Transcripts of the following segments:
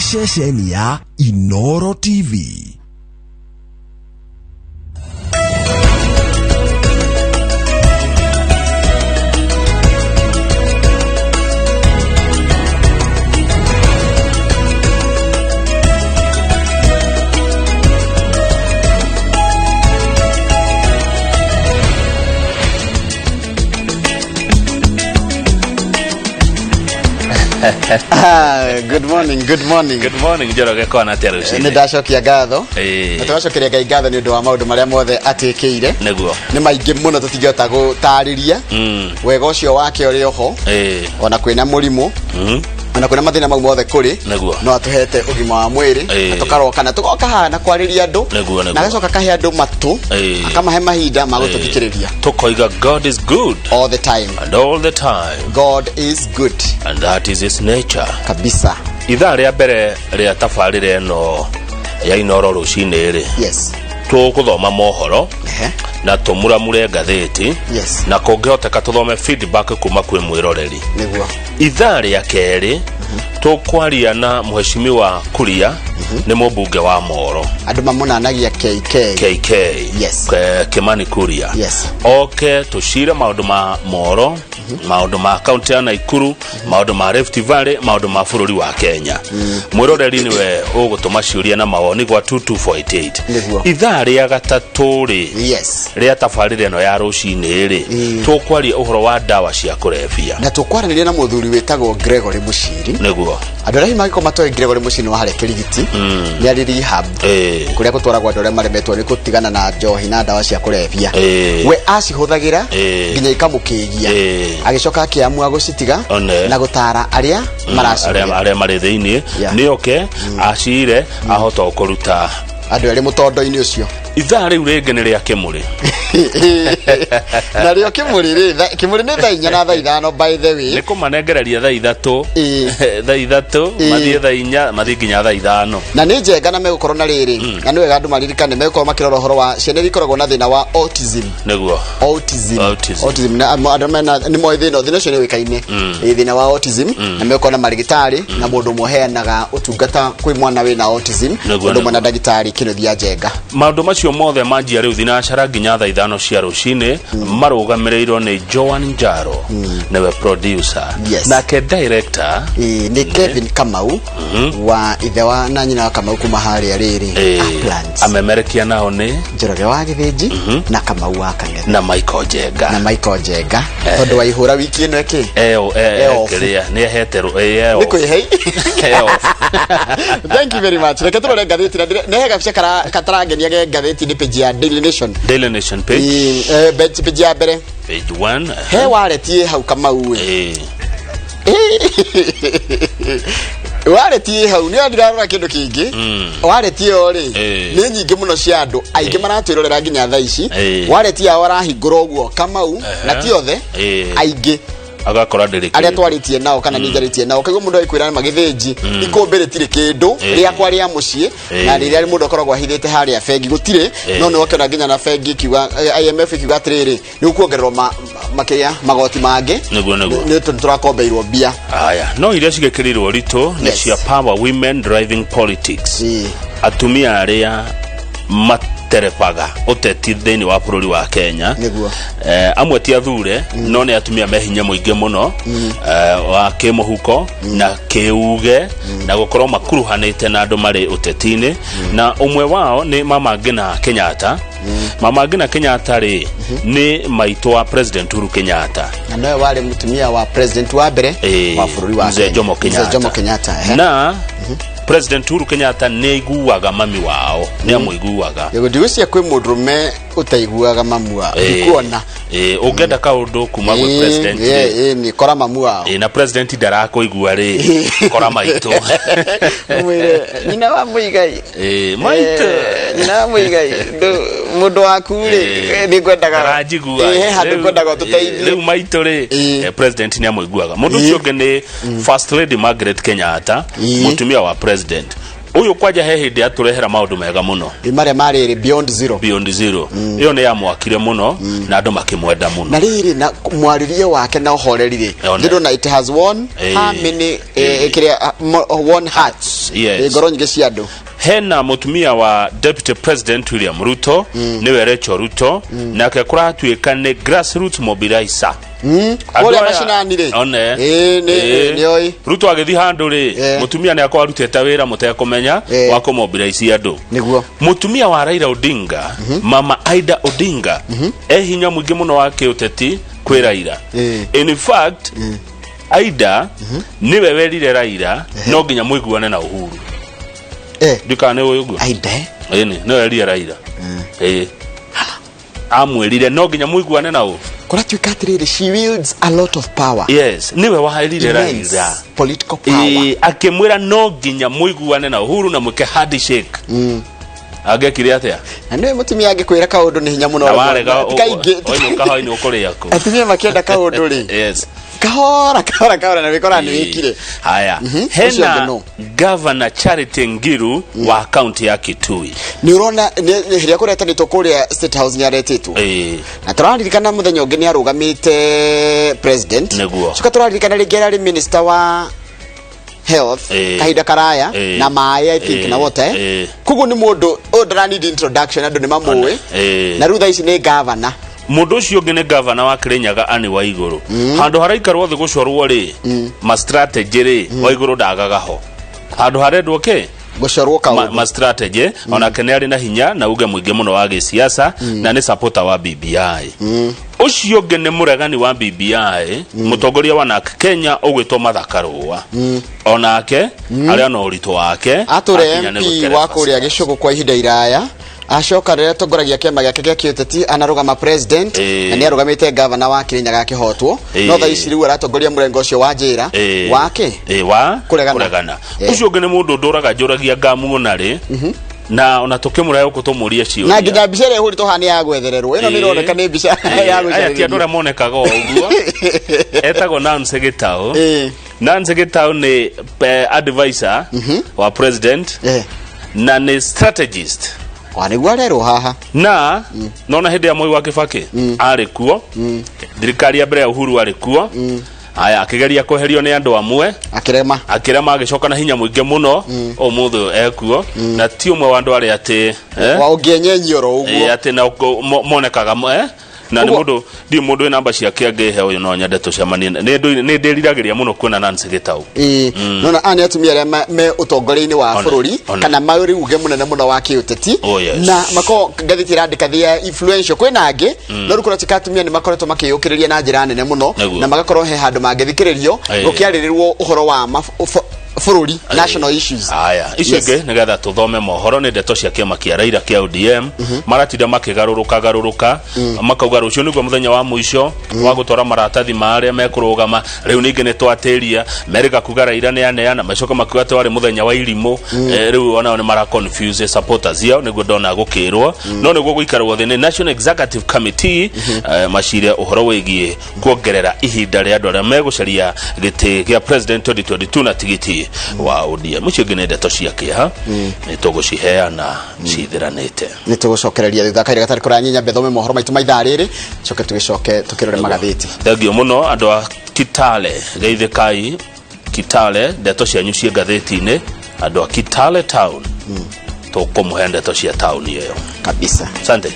ni ceceni ya Inooro TV. Good morning Njoroge kona teruci ni ndacokia ngatho na twacokeria Ngai ngatho ni undu wa maundu maria mothe atikiire neguo ni maingi muno tutingihota gutariria wega ucio wake uri oho ona kwina murimu ona kwina mathina mau mothe kuri no atuhete ugima wa mwiri tukaroka na tugoka hana kwariria andu na gacoka kahe andu matu akamahe mahinda magututhikiriria tukoiga God is good all the time and all the time. God is good and that is his nature kabisa. Ithaa ria mbere ria tafarire no ya Inooro rucini ri tuguthoma mohoro na tumuramure ngatheti na kungihoteka tuthome feedback kuma kwi mwiroreri niguo. Ithaa ria keri tukwaria na mheshimiwa Kuria ni mubunge wa Moro andu mamunanagia KK Kimani Kuria okay tushire maundu ma Moro maundu ma county ya Naikuru maundu ma Rift Valley maundu ma bururi wa Kenya mwiroreri niwe ugutuma ciuria na mawoni gwa 22488 ithaa ria gatatu ri ria tafarire no ya rucini ri tukwaria uhoro wa dawa cia kurefia na tukwaraniria na muthuri wetagwo Gregory Mushiri neguo andu aria magiko matoe Gregory Mushiri no hare kirigiti ni ari rehab kuria gutwaragwa andu aria maremetwo ni gutigana na njohi na dawa cia kurefia we acihuthagira nginya ikamukigia agicoka akiamua gucitiga na gutara aria aria mari thiini ni oke acire ahota ukuruta andu ari mutondo-ini ucio ithaa riu ringi ni ria Kimuri na rio Kimuri ni thaa 4 na thaa 5 by the way ni kumanengereria thaa 3 mathie thaa 4 mathie nginya thaa 5 na ni njenga na megukorwo na riri na ni wega andu maririkane megukorwo makirora horo wa ciana ikoragwo na thina wa autism neguo autism na andu mena ni moi thina cio ni wikaine thina wa autism na megukorwo na marigitari na mundu muheanaga utungata kwi mwana wina autism mundu mwana ndagitari Kinuthia Njenga maundu macio mothe manjia riu thinacara nginya thaa 5 cia rucini marugamirirwo ni Joan Njaro newe producer na ke director ni Kevin Kamau wa ithe wa na nyina wa Kamau kuma haria riri amemerekia nao ni Njoroge wa Githiji na Kamau wa Kang'ethe na Michael Njenga tondu wa ihura wiki ino eki kiria ni hete ni kwihei thank you very much reke turore ngatheti ne hega bicakara katarangenia ngatheti ni page ya Daily Nation page page ya mbere page 1 he waretie hau Kamau waretie hau ni ndirarora kindu kingi waretie ori ni nyingi muno cia andu aingi maratwirorera nginya thaa ici waretie arahingura uguo Kamau na ti othe aingi agakora ndiriki aria twaritie nao kana ninjaritie nao kaiguo mundu aikwira magithinji ikumbire tiri kindu ria kwa ria mucie na riria mundu akoragwo ahithite haria bengi gutire no no okena nginya na bengi kiuga IMF kiuga atiriri ni ukuongererwo makiria magoti mangi ni turakombeirwo bia aya no iria cigekirirwo rito ni cia power women driving politics atumia aria terepaga uteti thini wa bururi wa Kenya amwe ti athure no ni atumia mehinya muingi muno wa kimuhuko na kiuge na gukorwo makuruhanite na andu mari utetini na umwe wao ni Mama Ngina Kenyatta ri ni maitwa wa President Uhuru Kenyatta na nawe wale mutumia wa President wa mbere wa bururi wa Jomo Kenyatta na President Uhuru Kenyatta ne iguaga mami wao ne amuiguaga yego ndigucia kwi mundurume utaiguaga mamu wao ikuona ugenda kaundu kuma gwe president ni kora mamu wao na president ndarakuigua ri kora maito mwire nina wa muigai maito nina wa muigai mundu waku ri ni kwendaga rajigua hatu kwendaga tuteithie riu maito ri president ni amuiguaga mundu ucio ngi ni First Lady Margaret Kenyatta mutumia wa president uyu kwaja he hindi aturehera maundu mega muno imare mari beyond zero iyo ni yamwakire muno na andu makimwenda muno na riri na mwaririe wake na uhorerire ndona it has won how many one hearts ngoro nyingi cia andu hena mutumia wa Deputy President William Ruto niwe Rachel Ruto nake kuratuika ni grassroots mobilizer Oria mashinanire one ni oi Ruto agithi handu ri mutumia ni akwa rutete wira mutekumenya wa ku mobilize andu niguo mutumia wa Raila Odinga mama Aida Odinga hinya mwingi muno wa kiuteti kwi Raila in fact Aida niwe werire Raila no nginya mwiguane na Uhuru dukane uyu Aida no werire Raila amwirire no nginya mwiguane na kuratuika atiriri she wields a lot of power yes niwe wahairire Raila political power akimwira no nginya mwiguane na Uhuru na muke handshake agekire atia na niwe mutumia angikwira kaundu ni hinya muno kaingi oinuka hoini ukuria ku atumia makienda kaundu ri yes kahora na wikora ni wikire haya hena Governor Charity Ngiru wa county ya Kitui ni urona ni hiria kureta ni tokuria State House ni aretitwo na turaririkana muthenya ungi ni arugamite president chuka turaririkana rigera ri minister wa health kahinda karaya na mai I think na wote kugu ni mundu odra need introduction andu ni mamuwe na rutha ici ni governor mundu ucio ngi ni governor wa Kirinyaga ani wa iguru handu haraikarwo thi gucorwo ri ma strategy ri wa iguru ndagagaho handu harendwo ke gucorwo kaundu ma strategy ona kene ari na hinya na uge mwingi muno wa gisiasa na ni supporter wa BBI ucio ngi ni muregani wa BBI mutongoria wa NARC Kenya ugwitwo Mathakarwa onake ari ona urito wake ature MP wa kuria gicugu kwa ihinda iraya acoka rĩrĩa tongoragia kĩama gĩake gĩa kĩũteti anarugama president na nĩ arugamĩte governor wa Kirinyaga kĩhotwo no tha ici rĩu aratongoria mũrengo ũcio wa njĩra wake wa kuregana ucio ũngĩ nĩ mũndũ ndũraga njũragia ngamuona rĩ na ona tukimura yuko tumuria cio na nginya mbica ĩrĩa hũrĩtwo hani ya gwethererwo ĩno nĩ ĩroneka nĩ mbica ya gwethererwo aya ti andũ arĩa monekaga ũguo etagwo Nancy Gitau Nancy Gitau nĩ advisor wa president na nĩ strategist wanigwa rero haha na nona hindi ya Moi wa Kibaki ari kuo thirikari ya mbere ya Uhuru ari kuo aya akigeria kweherio ni andu amwe akirema agicoka na hinya mwingi muno omuthu ekuo na ti umwe wa andu ari ati wa ungenyenyoro uguo ati na monekaga na ni mundu ina namba ciake angihe uyu no nyende tucemanie ni ndiriragiria muno kuona Nancy Gitau nona ani atumia aria me utongori-ini wa bururi kana mauri uge munene muno wa kiuteti na mako ngathiti randika thia influential kwina angi no rukura tikatumia ni makoretwo makiyukiriria na njira nene muno na magakorwo he handu mangithikiririo gukiaririrwo uhoro wa bururi national issues aya icenge nigetha tuthome mohoro ni ndeto cia kiama kia Raila kia ODM maratida makigaruruka makauga rucio niguo muthenya wa muico wa gutora maratathi maria mekurugama riu ningi ni twatiria America kuga Raila ni aneana macoka makuga twari muthenya wa irimu riu ona ni mara confuse supporters yao niguo ndona gukirwo no niguo guikarwo thi ni National Executive Committee mashire uhoro wigie kuongerera ihinda ria andu aria megucaria giti gia president 2022 na tigiti wa ODM mucio ngine ndeto ciake ha ni tuguciheana cithiranite ni tugucokereria thutha kaire gatari kuranyinya bethome mohoro maitu maitha riri coke tugicoke tukirore magathiti thengio muno andu a Kitale geithikai Kitale ndeto cianyu cie ngathiti-ini andu a Kitale town tukumuhe ndeto cia town iyo kabisa asante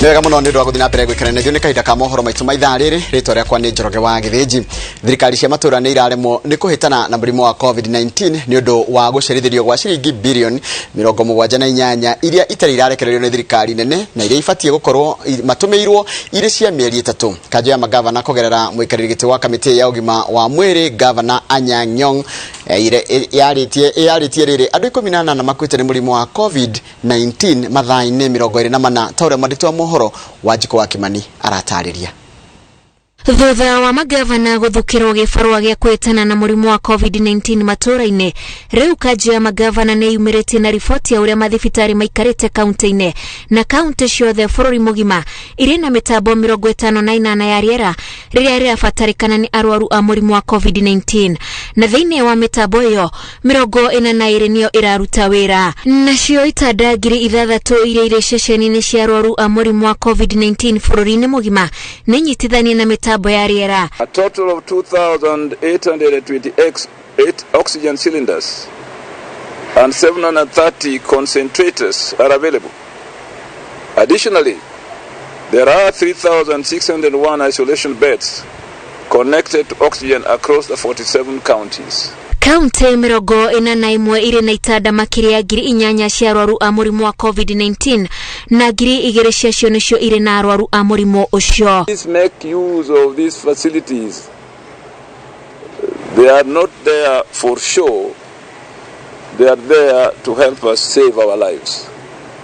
Nega muno ni ndwa guthina mbere gwikana ndio ni kahinda ka mohoro maitu maitha riri ritwa riakwa ni Njoroge wa Githiji thirikari cia matura ni iraremwo ni kuhitana na murimo wa COVID-19 ni undu wa gucerithirio gwa ciringi bilioni 78 iria itari irarekererio ni thirikari nene na iria ifatie gukorwo matumirwo iri cia mieri 3 kajo ya magavana kugerera muikariri giti wa kamiti ya ugima wa mwiri Governor Anyang' Nyong'o yaritie riri andu 18 makwite ni murimo wa COVID-19 mathaa-ini 24 taure manditwa mohoro wa Jiko wa Kimani aratariria Thutha wa magavana guthukirwo gibarua gya kwetana na murimu wa COVID-19 matũra-inĩ, riu kanji ya magavana nĩ yumirĩtie na riboti ya uria mathibitari maikarĩte kaunti-inĩ na kaunti ciothe bũrũri mũgima irĩ na mĩtambo 58 ya rĩera rĩrĩa rĩrabatarĩkana nĩ arwaru a murimu wa COVID-19, na thĩinĩ wa mĩtambo ĩyo 42 nĩyo ĩraruta wĩra. Nacio itanda 6,000 iria irĩ ceceni-inĩ cia arwaru a murimu wa COVID-19 bũrũri-inĩ mũgima nĩ nyitithanie na mĩtambo ya rĩera. A total of 2,828 oxygen cylinders and 730 concentrators are available. Additionally, there are 3,601 isolation beds connected to oxygen across the 47 counties. Kaunti 41 irĩ na itanda makĩria 8,000 cia arwaru a mũrimũ wa COVID-19 na 2,000 ciacio nĩcio irĩ na arwaru a mũrimũ ũcio. Please make use of these facilities. They are not there for show. They are there to help us save our lives.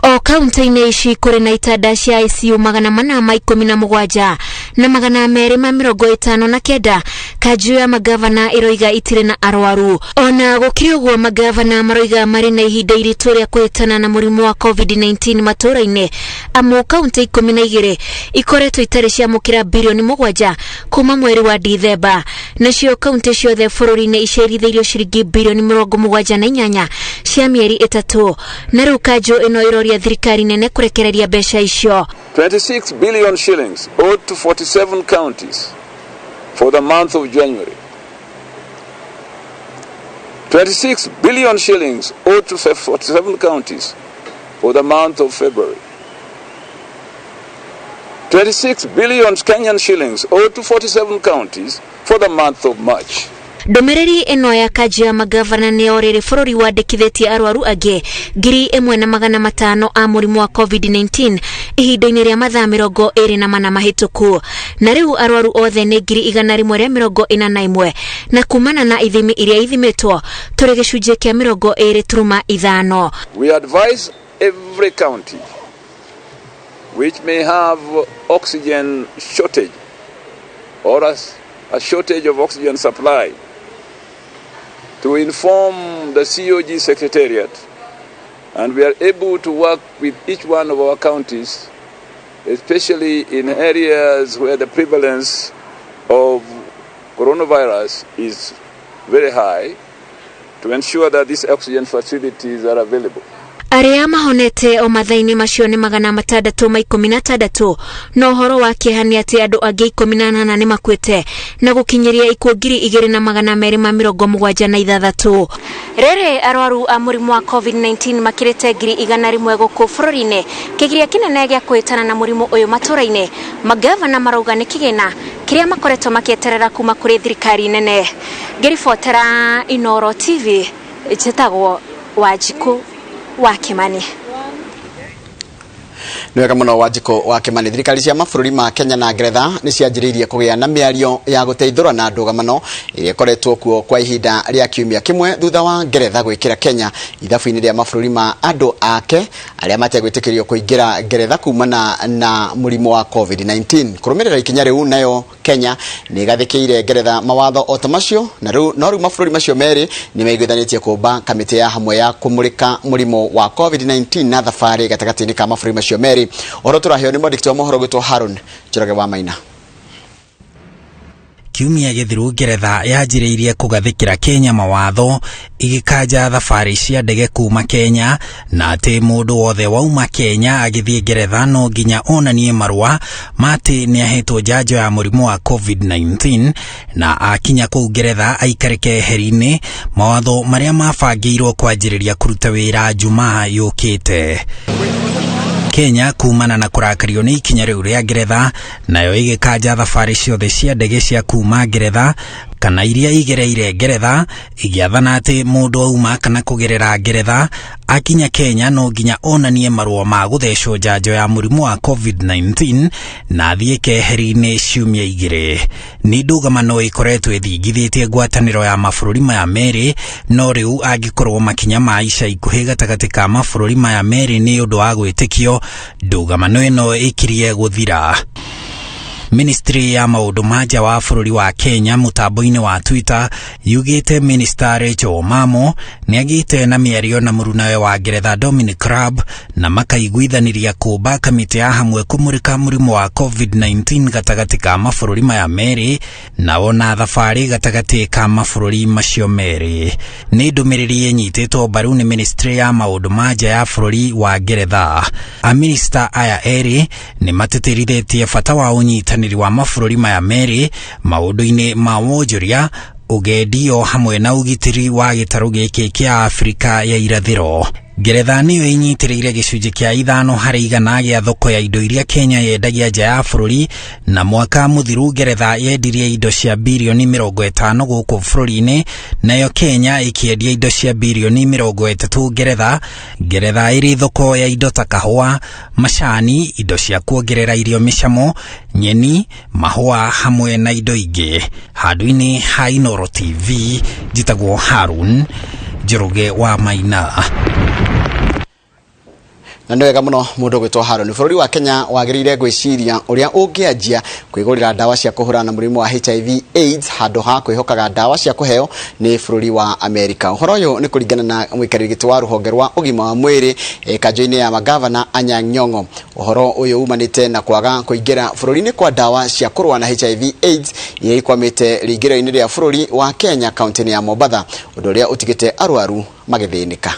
O kaunti-inĩ ici kũrĩ na itanda cia ICU 417 na 259 kanjũ ya magavana ĩroiga itirĩ na arwaru. Ona gũkĩrĩ ũguo magavana maroiga marĩ na ihinda iritũ rĩa kwĩtana na mũrimũ wa COVID-19 matũra-inĩ, amu kaunti 12 ikoretwo itarĩ ciamũkĩra bilioni 7 kuma mweri wa Dithemba, nacio kaunti ciothe bũrũri-inĩ icerithĩirio ciringi bilioni 78 cia mĩeri 3, na rĩu kanjũ ĩno ĩroria thirikari nene kurekereria mbeca icio. 26 billion shillings owed to 47 counties for the month of January. 26 billion shillings owed to 47 counties for the month of February. 26 billion Kenyan shillings owed to 47 counties for the month of March. Ndomereri eno ya kanji ya magavana nĩ orĩrĩ bũrũri wandĩkithĩtie arwaru angĩ 1,500 a mũrimũ wa COVID-19 ihinda-inĩ rĩa mathaa 24 mahĩtũku, na rĩu arwaru othe nĩ 141 na kumana na ithimi iria ithimĩtwo tũrĩ gĩcunjĩ kĩa 2.5. We advise every county which may have oxygen shortage or a shortage of oxygen supply to inform the COG Secretariat, and we are able to work with each one of our counties, especially in areas where the prevalence of coronavirus is very high, to ensure that these oxygen facilities are available. Aria mahonete o mathaini macio nĩ 616, no ũhoro wa kĩeha atĩ andũ angĩ 18 nĩ makuĩte na gũkinyĩria ikuũ 2,276. Rĩrĩ arwaru a mũrimũ wa COVID-19 makĩrĩte 100,000 gũkũ bũrũri-inĩ. Kĩgiria kĩnene gĩa kwĩtana na mũrimũ ũyũ matũra-inĩ, magavana marauga nĩ kĩgĩna kĩrĩa makoretwo makĩeterera kuma kũrĩ thirikari nene. Ngĩribotera Inoro TV, njĩtagwo Wanjikũ wa Kimani. Niwega muno Wanjikũ wa Kimani. Thirikari cia mabũrũri ma Kenya na Ngeretha nĩ cianjĩrĩirie kũgĩa na mĩario ya gũteithũra na ndũgamano ĩrĩa ĩkoretwo kuo kwa ihinda rĩa kiumia kĩmwe thutha wa Ngeretha gwĩkĩra Kenya ithabu-inĩ rĩa mabũrũri ma andũ ake arĩa mategwĩtĩkĩrio kũingĩra Ngeretha kumana na mũrimũ wa COVID-19. Kũrũmĩrĩra ikinya rĩu, nayo Kenya nĩ gathĩkĩire Ngeretha mawatho o ta macio, na rĩu mabũrũri macio merĩ nĩ maiguithanĩtie kũmba kamĩtĩ ya hamwe ya kũmũrĩka mũrimũ wa COVID-19 na thabarĩ gatagatĩ-inĩ ka mabũrũri macio merĩ. Oro turaheo ni mwandĩki wa mohoro gwĩtwo Harun Njoroge wa Maina. Kiumia gĩthiru Ngeretha yanjĩrĩirie kũgathĩkĩra Kenya mawatho igĩkanja thabarĩ cia ndege kuma Kenya, na atĩ mũndũ wothe wauma Kenya agĩthiĩ Ngeretha no nginya onanie marũa matĩ nĩ ahetwo njanjo ya mũrimũ wa COVID-19 na akinya kũu Ngeretha aikare keheri-inĩ, mawatho marĩa mabangĩirwo kwanjĩrĩria kũruta wĩra Jumaa yũkĩte. Kenya kumana na kũrakario nĩ ikinya rĩu rĩa Ngeretha, nayo igĩkanja thabarĩ ciothe cia ndege cia kuma Ngeretha kana iria igereire Ngeretha, igĩathana atĩ mũndũ auma kana kũgerera Ngeretha akinya Kenya no nginya onanie marũa ma gũthecwo njanjo ya mũrimũ wa COVID-19 na athiĩ keheri-inĩ ciumia 2. Nĩ ndũgamano ĩkoretwo ĩthingithĩtie ngwatanĩro ya mabũrũri maya merĩ, no rĩu angĩkorwo makinya ma ica ikuhĩ gatagatĩ ka mabũrũri maya merĩ nĩ ũndũ wa gwĩtĩkio, ndũgamano ĩno ĩkirie gũthira. Ministry ya maundu maja wa bũrũri wa Kenya mutambo-ini wa Twitter yugite Minister Rachel Omamo niagite na mĩario na mũrunawe wa Ngeretha Dominic Raab na makaiguithaniria kũmba kamĩtĩ ya hamwe kũmũrĩka mũrimũ wa COVID-19 gatagati ka mabũrũri maya merĩ na ona thabarĩ gatagati ka mabũrũri macio merĩ. Nĩ ndũmĩrĩri ĩnyitĩtwo mbaru nĩ Ministry ya maundu maja ya bũrũri wa Ngeretha. Minister aya erĩ nĩ matĩtĩrithĩtie bata wa ũnyitanĩri wa mabũrũri maya merĩ maũndũ-inĩ ma wonjoria, ugendio hamwe na ugitiri wa gĩtarũ gĩkĩ kĩa Afrika ya irathĩro. Ngeretha nĩyo inyitĩrĩire gĩcunjĩ kĩa 5% gĩa thoko ya indo iria Kenya yendagia nja ya bũrũri, na mwaka mũthiru Ngeretha yendirie indo cia birioni 50 gũkũ bũrũri-inĩ, nayo Kenya ĩkĩendia indo cia birioni 30 Ngeretha. Ngeretha ĩrĩ thoko ya indo ta kahũa, macani, indo cia kuongerera irio mĩcamo, nyeni, mahũa hamwe na indo ingĩ. Handũ-inĩ ha Inooro TV, njĩtagwo Harun Njoroge wa Maina. Na nĩ wega mũno mũndũ gwĩtwo Harun. Bũrũri wa Kenya wagĩrĩire gwĩciria ũrĩa ũngĩanjia kwĩgũrĩra ndawa cia kũhũrana na mũrimũ wa HIV/AIDS handũ ha kwĩhokaga ndawa cia kũheo nĩ bũrũri wa Amerika. Ũhoro ũyũ nĩ kũringana na mũikarĩri gĩtĩ wa rũhonge rwa ũgima wa mwĩrĩ kanjũ-inĩ ya magavana Anyang' Nyong'o. Ũhoro ũyũ umanĩte na kwaga kũingĩra bũrũri-inĩ kwa ndawa cia kũrũa na HIV/AIDS iria ikwamĩte rĩingĩro-inĩ rĩa bũrũri wa Kenya kaunti-inĩ ya Mombasa, ũndũ ũrĩa ũtigĩte arwaru magĩthĩnĩka.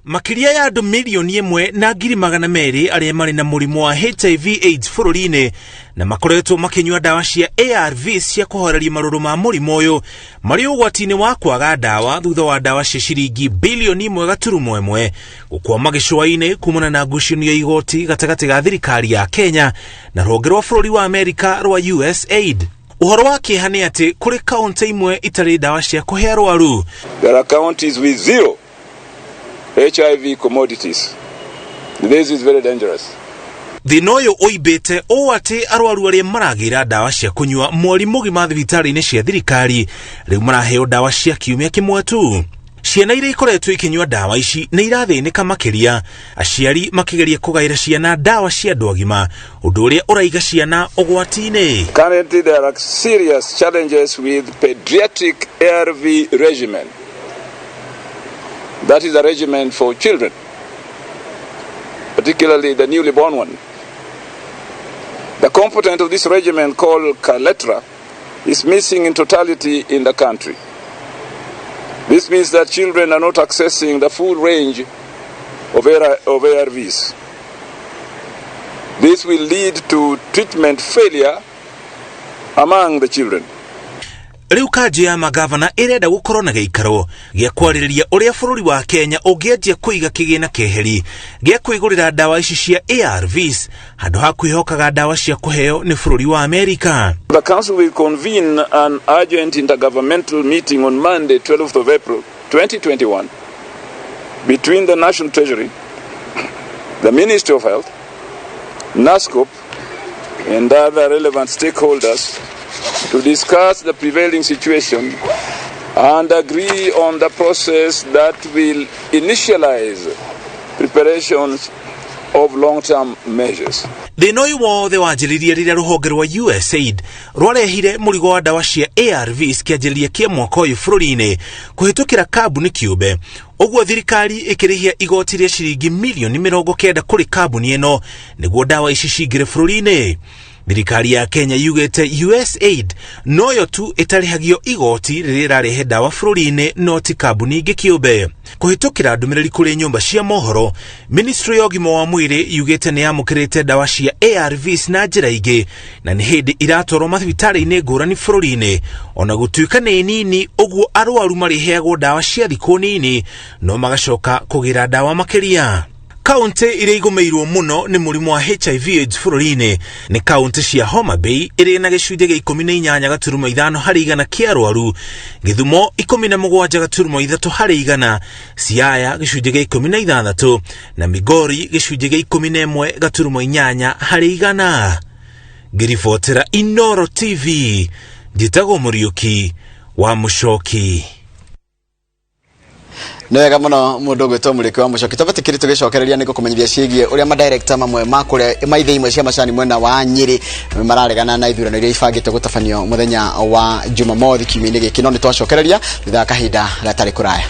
Makiria ya andũ milioni 1.2 arĩa marĩ na mũrimũ wa HIV/AIDS bũrũri-inĩ na makoretwo makinyua ndawa cia ARVs cia kũhoreria marũrũ ma mũrimũ ũyũ marĩ ũgwati-inĩ wa kwaga ndawa thutha wa ndawa cia ciringi bilioni 1.1 gũkwama gĩcũa-inĩ kumana na ngucanio ya igoti gatagatĩ ga thirikari ya Kenya na rũhonge rwa bũrũri wa Amerika rwa USAID. Ũhoro wa kĩeha nĩ atĩ kũrĩ kaunti imwe itarĩ ndawa cia kũhe arwaru. There are counties with zero HIV commodities. This is very dangerous. Thĩna ũyũ ũimbĩte ũũ atĩ arwaru arĩa maragĩra ndawa cia kũnyua mweri mũgima thibitarĩ-inĩ cia thirikari rĩu maraheo ndawa cia kiumia kĩmwe tu. Ciana iria ikoretwo ikinyua ndawa ici nĩ irathĩnĩka makĩria, aciari makĩgeria kũgaĩra ciana ndawa cia andũ agima, ũndũ ũrĩa ũraiga ciana ũgwati-inĩ. Currently there are serious challenges with pediatric ARV regimen. That is a regimen for children, particularly the newly born one. The component of this regimen, called Kaletra, is missing in totality in the country. This means that children are not accessing the full range of ARVs. This will lead to treatment failure among the children. Riu kanjũ ya magavana irenda gũkorwo na gĩikaro gĩa kwarĩrĩria ũrĩa bũrũri wa Kenya ũngĩanjia kũiga kĩgĩna keheri gĩa kwĩgũrĩra ndawa ici cia ARVs handũ ha kwĩhokaga ndawa cia kũheo nĩ bũrũri wa Amerika. The council will convene an urgent intergovernmental meeting on Monday, 12th of April 2021 between the National Treasury, the Ministry of Health, NASCOP and other relevant stakeholders to discuss the prevailing situation and agree on the process that will initialize preparations of long-term measures. Thĩna ũyũ wothe wanjĩrĩirie rĩrĩa rũhonge rwa USAID rwarehire mũrigo wa ndawa cia ARVs kĩanjĩrĩria kĩa mwaka ũyũ bũrũri-inĩ kũhĩtũkĩra kambuni kĩũmbe. Ũguo thirikari ĩkĩrĩhia igoti rĩa ciringi milioni 90 kũrĩ kambuni ĩno nĩguo ndawa ici cingĩre bũrũri-inĩ. Thirikari ya Kenya yugĩte USAID noyo tu ĩtarĩhagio igoti rĩrĩa ĩrarehe ndawa bũrũri-inĩ no ti kambuni ingĩ kĩũmbe. Kũhĩtũkĩra ndũmĩrĩri kũrĩ nyũmba cia mohoro, Ministry ya ũgima wa mwĩrĩ yugĩte nĩ yamũkĩrĩte ndawa cia ARVs na njĩra ingĩ na nĩ hĩndĩ iratwarwo mathibitarĩ-inĩ ngũrani bũrũri-inĩ, ona gũtuĩka nĩ nini ũguo arwaru marĩheagwo ndawa cia thikũ nini no magacoka kũgĩra ndawa makĩria. Kaunti iria igũmĩirwo mũno nĩ mũrimũ wa HIV/AIDS bũrũri-inĩ nĩ kaunti cia Homa Bay ĩrĩ na gĩcunjĩ gĩa 18.5% kĩa arwaru, Gĩthumo 17.3%, Siaya gĩcunjĩ gĩa 16% na Migori gĩcunjĩ gĩa 11.8%. Ngĩribotera Inooro TV, njĩtagwo Mũriũki wa Mũchoki. Nega muno mundu gwitwo muliki wa mucoki tabatikiri tugicokereria niko kumenyithia ciigie uria ma director mamwe makure maithe imwe cia macani mwena wa Nyeri mararegana na ithurano iria ifangite gutafanio muthenya wa Jumamothi kiumia-ini giki no ni twacokereria thutha kahinda gatari kuraya.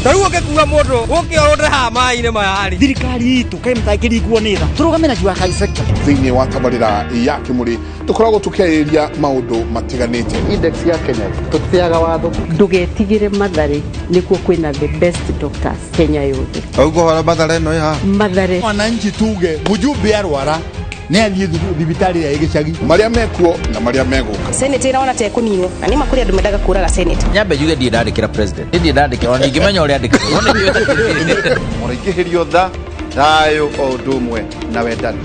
Taruo ke kuga modo woke orode ha mai ne mayari thirikari itu kai mtakiri guo nitha turugamena jua kai sector thini wa tabarira ya kimuri tukoragwo tukiaria maundu matiganite index ya Kenya tutiaga watho ndugetigire Mathare nikuo kwina the best doctors Kenya yothe augo hora Mathare no ya Mathare wananchi tuge mujumbe arwara ne athie thibitari ya igicagi maria mekuo na maria meguka senate iraona te kunino na ni makuri andu mendaga kuraga senate nyambe juge ndi ndandikira president ndi ndandikira ona ingimenya uri andikira mora ikihirio thayo o ndumwe na wendani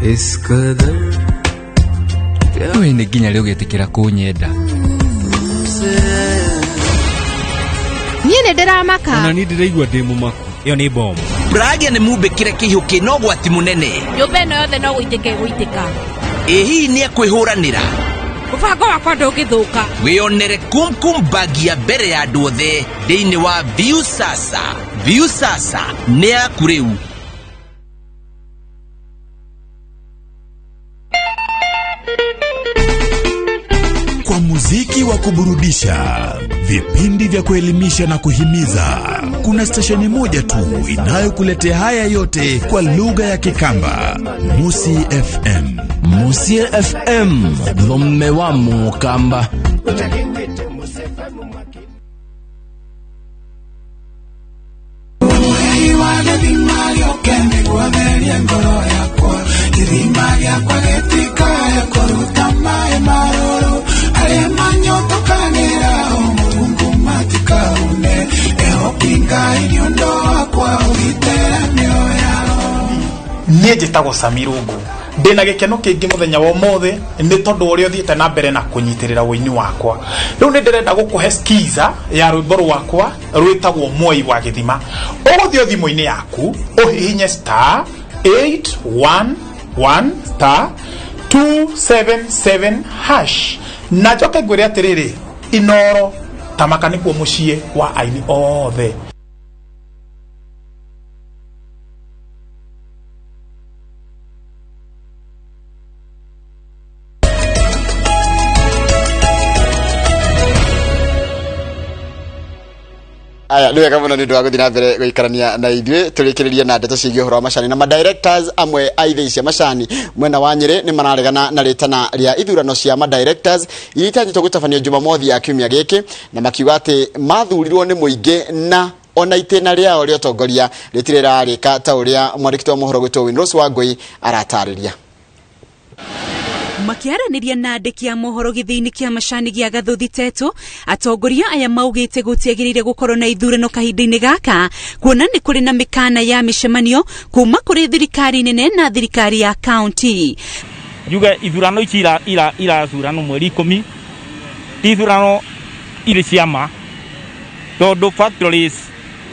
iskada ni ginya leo getikira kunyenda Niene ndiramaka na ni ndiraigua ndi mumaku iyo ni bomb Bragia ni mube kire kihu kinogwa ti munene nyumba ino yothe no guitika ehi ni ekwihuranira mubango wakwa ndungithuka wionere kumkum bagi ya mbere ya andu othe thiini wa Viu Sasa ni akuriu kwa muziki wa kuburudisha, vipindi vya kuelimisha na kuhimiza. Kuna stesheni moja tu inayokuletea haya yote kwa lugha ya Kikamba, Musi FM. Musi FM dhume wa Mukamba. Niĩ njĩtagwo Samirungu ndina gĩkeno kĩingĩ mũthenya wa ũmũthĩ nĩ tondũ ũrĩa ũthiĩte na mbere na kũnyitĩrĩra wĩini wakwa. Rĩu nĩ ndĩrenda gũkũhe skiza ya rwĩmbo rwakwa rwĩtagwo Mwoi wa Gĩthima. Ũgũthiĩ thimũ-inĩ yaku ũhihinye *811*277# na njoke ngwĩre atĩrĩrĩ Inooro Tamaka nĩkuo mũciĩ wa aini othe. Aya niwe kama ndio waguthi na mbere gwikarania na ithuĩ turikiririe na ndeto ciĩgiĩ ũhoro wa macani na ma directors amwe a ithe cia macani mwena wa Nyeri ni mararegana na ritana ria ithurano cia ma directors iritanyitwo gũtabanio Jumamothi ya kiumia gĩkĩ na makiuga atĩ mathurirwo nĩ mũingĩ na ona itena riao rĩa ũtongoria rĩtirĩrarĩka ta ũrĩa mwandĩki wa mohoro gwĩtwo Winrose Wangui aratarĩria. Makiaraniria na andĩki a mohoro gĩthĩinĩ kĩa macani gĩa Gathuthi Teto, atongoria aya maugĩte gũtiagĩrĩire gũkorwo na ithurano kahinda-inĩ gaka kuona nĩ kũrĩ na mĩkana ya mĩcemanio kuma kũrĩ thirikari nene na thirikari ya county. Yuga ithurano ici irathurano mweri 10 ti ithurano irĩ ciama tondũ factories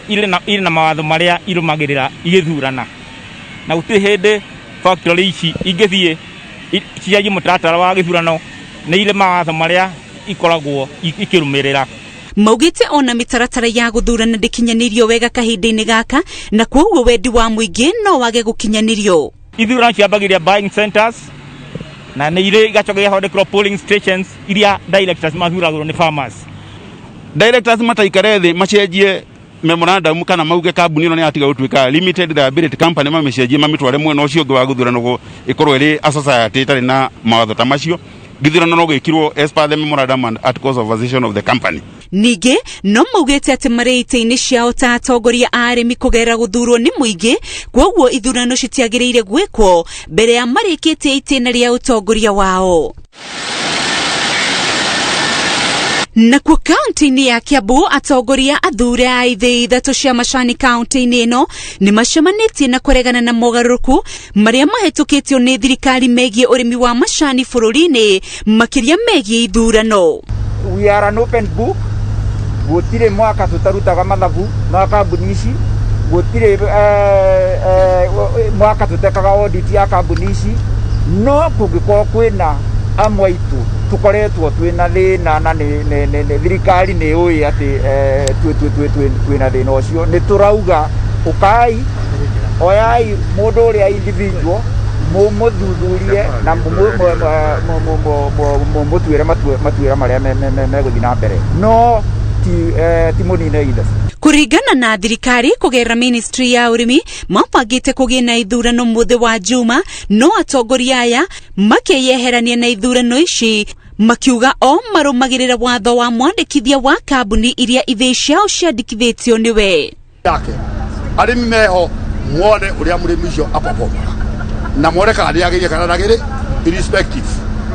irĩ na mawatho marĩa irũmagĩrĩra igĩthurana na gũtirĩ hĩndĩ factory ici ingĩthiĩ ciaje mũtaratara wa gĩthurano nĩ ile mawatho marĩa ikoragwo ikĩrũmĩrĩra. Maugĩte ona mĩtaratara ya gũthurana ndĩkinyanĩrio wega kahinda-inĩ gaka na kwoguo wendi wa mũingĩ no wage gũkinyanĩrio. Ithurano ciambagĩrĩria buying centers na nĩ ile igacoka igathondekerwo polling stations iria directors mathuragĩrwo nĩ farmers. Directors mataikare thĩ macenjie memorandum kana mauge kambuni ĩno nĩ yatiga gũtuĩka limited liability company mamecenjie mamitware mwena ũcio ũngĩ wa gũthurano ikorwo ĩrĩ a society ĩtarĩ na mawatho ta macio. Gĩthurano no gĩkirwo as per the memorandum and articles of association of the company. Ningĩ no maugĩte atĩ marĩ itĩ-inĩ ciao ta atongoria a arĩmi kũgerera gũthurwo nĩ mũingĩ kwoguo ithurano citiagĩrĩire gwĩkwo mbere ya marĩkĩtie itĩna rĩa ũtongoria wao. Na kwa kaunti-inĩ ya Kiambu atongoria athure a ithĩ ithatũ cia macani kaunti-inĩ ĩno nĩ macemanĩtie na kũregana na mogarũrũku marĩa mahetũkĩtio nĩ thirikari megiĩ ũrĩmi wa macani bũrũri-inĩ makĩria megiĩ ithurano. We are an open book. Gũtirĩ mwaka tutarutaga mathabu ma kambuni ici, gũtirĩ mwaka tutekaga audit ya kambuni ici, no kũngĩkorwo kwĩna amwe itu tukoretwo twĩna thĩna na nĩ thirikari nĩ ũĩ atĩ twĩna thĩna ũcio, nĩ tũrauga ũkai oyai mũndũ ũrĩa individual mũthuthurie na mũtuĩre matuĩra marĩa megũthiĩ na mbere, no ti mũnine ithe. Kũringana na thirikari kũgerera ministry ya ũrĩmi mabangĩte kũgĩa na ithurano mũthĩ wa Juma, no atongoria aya makĩyeherania na ithurano ici makiuga o marũmagĩrĩra watho wa mwandĩkithia wa kambuni iria ithĩ ciao ciandĩkithĩtio nĩwe. Arĩmi meho muone ũrĩa mũrĩmi ũcio apapomaga na muone kana nĩ agĩrĩire kana ndagĩrĩ irrespective.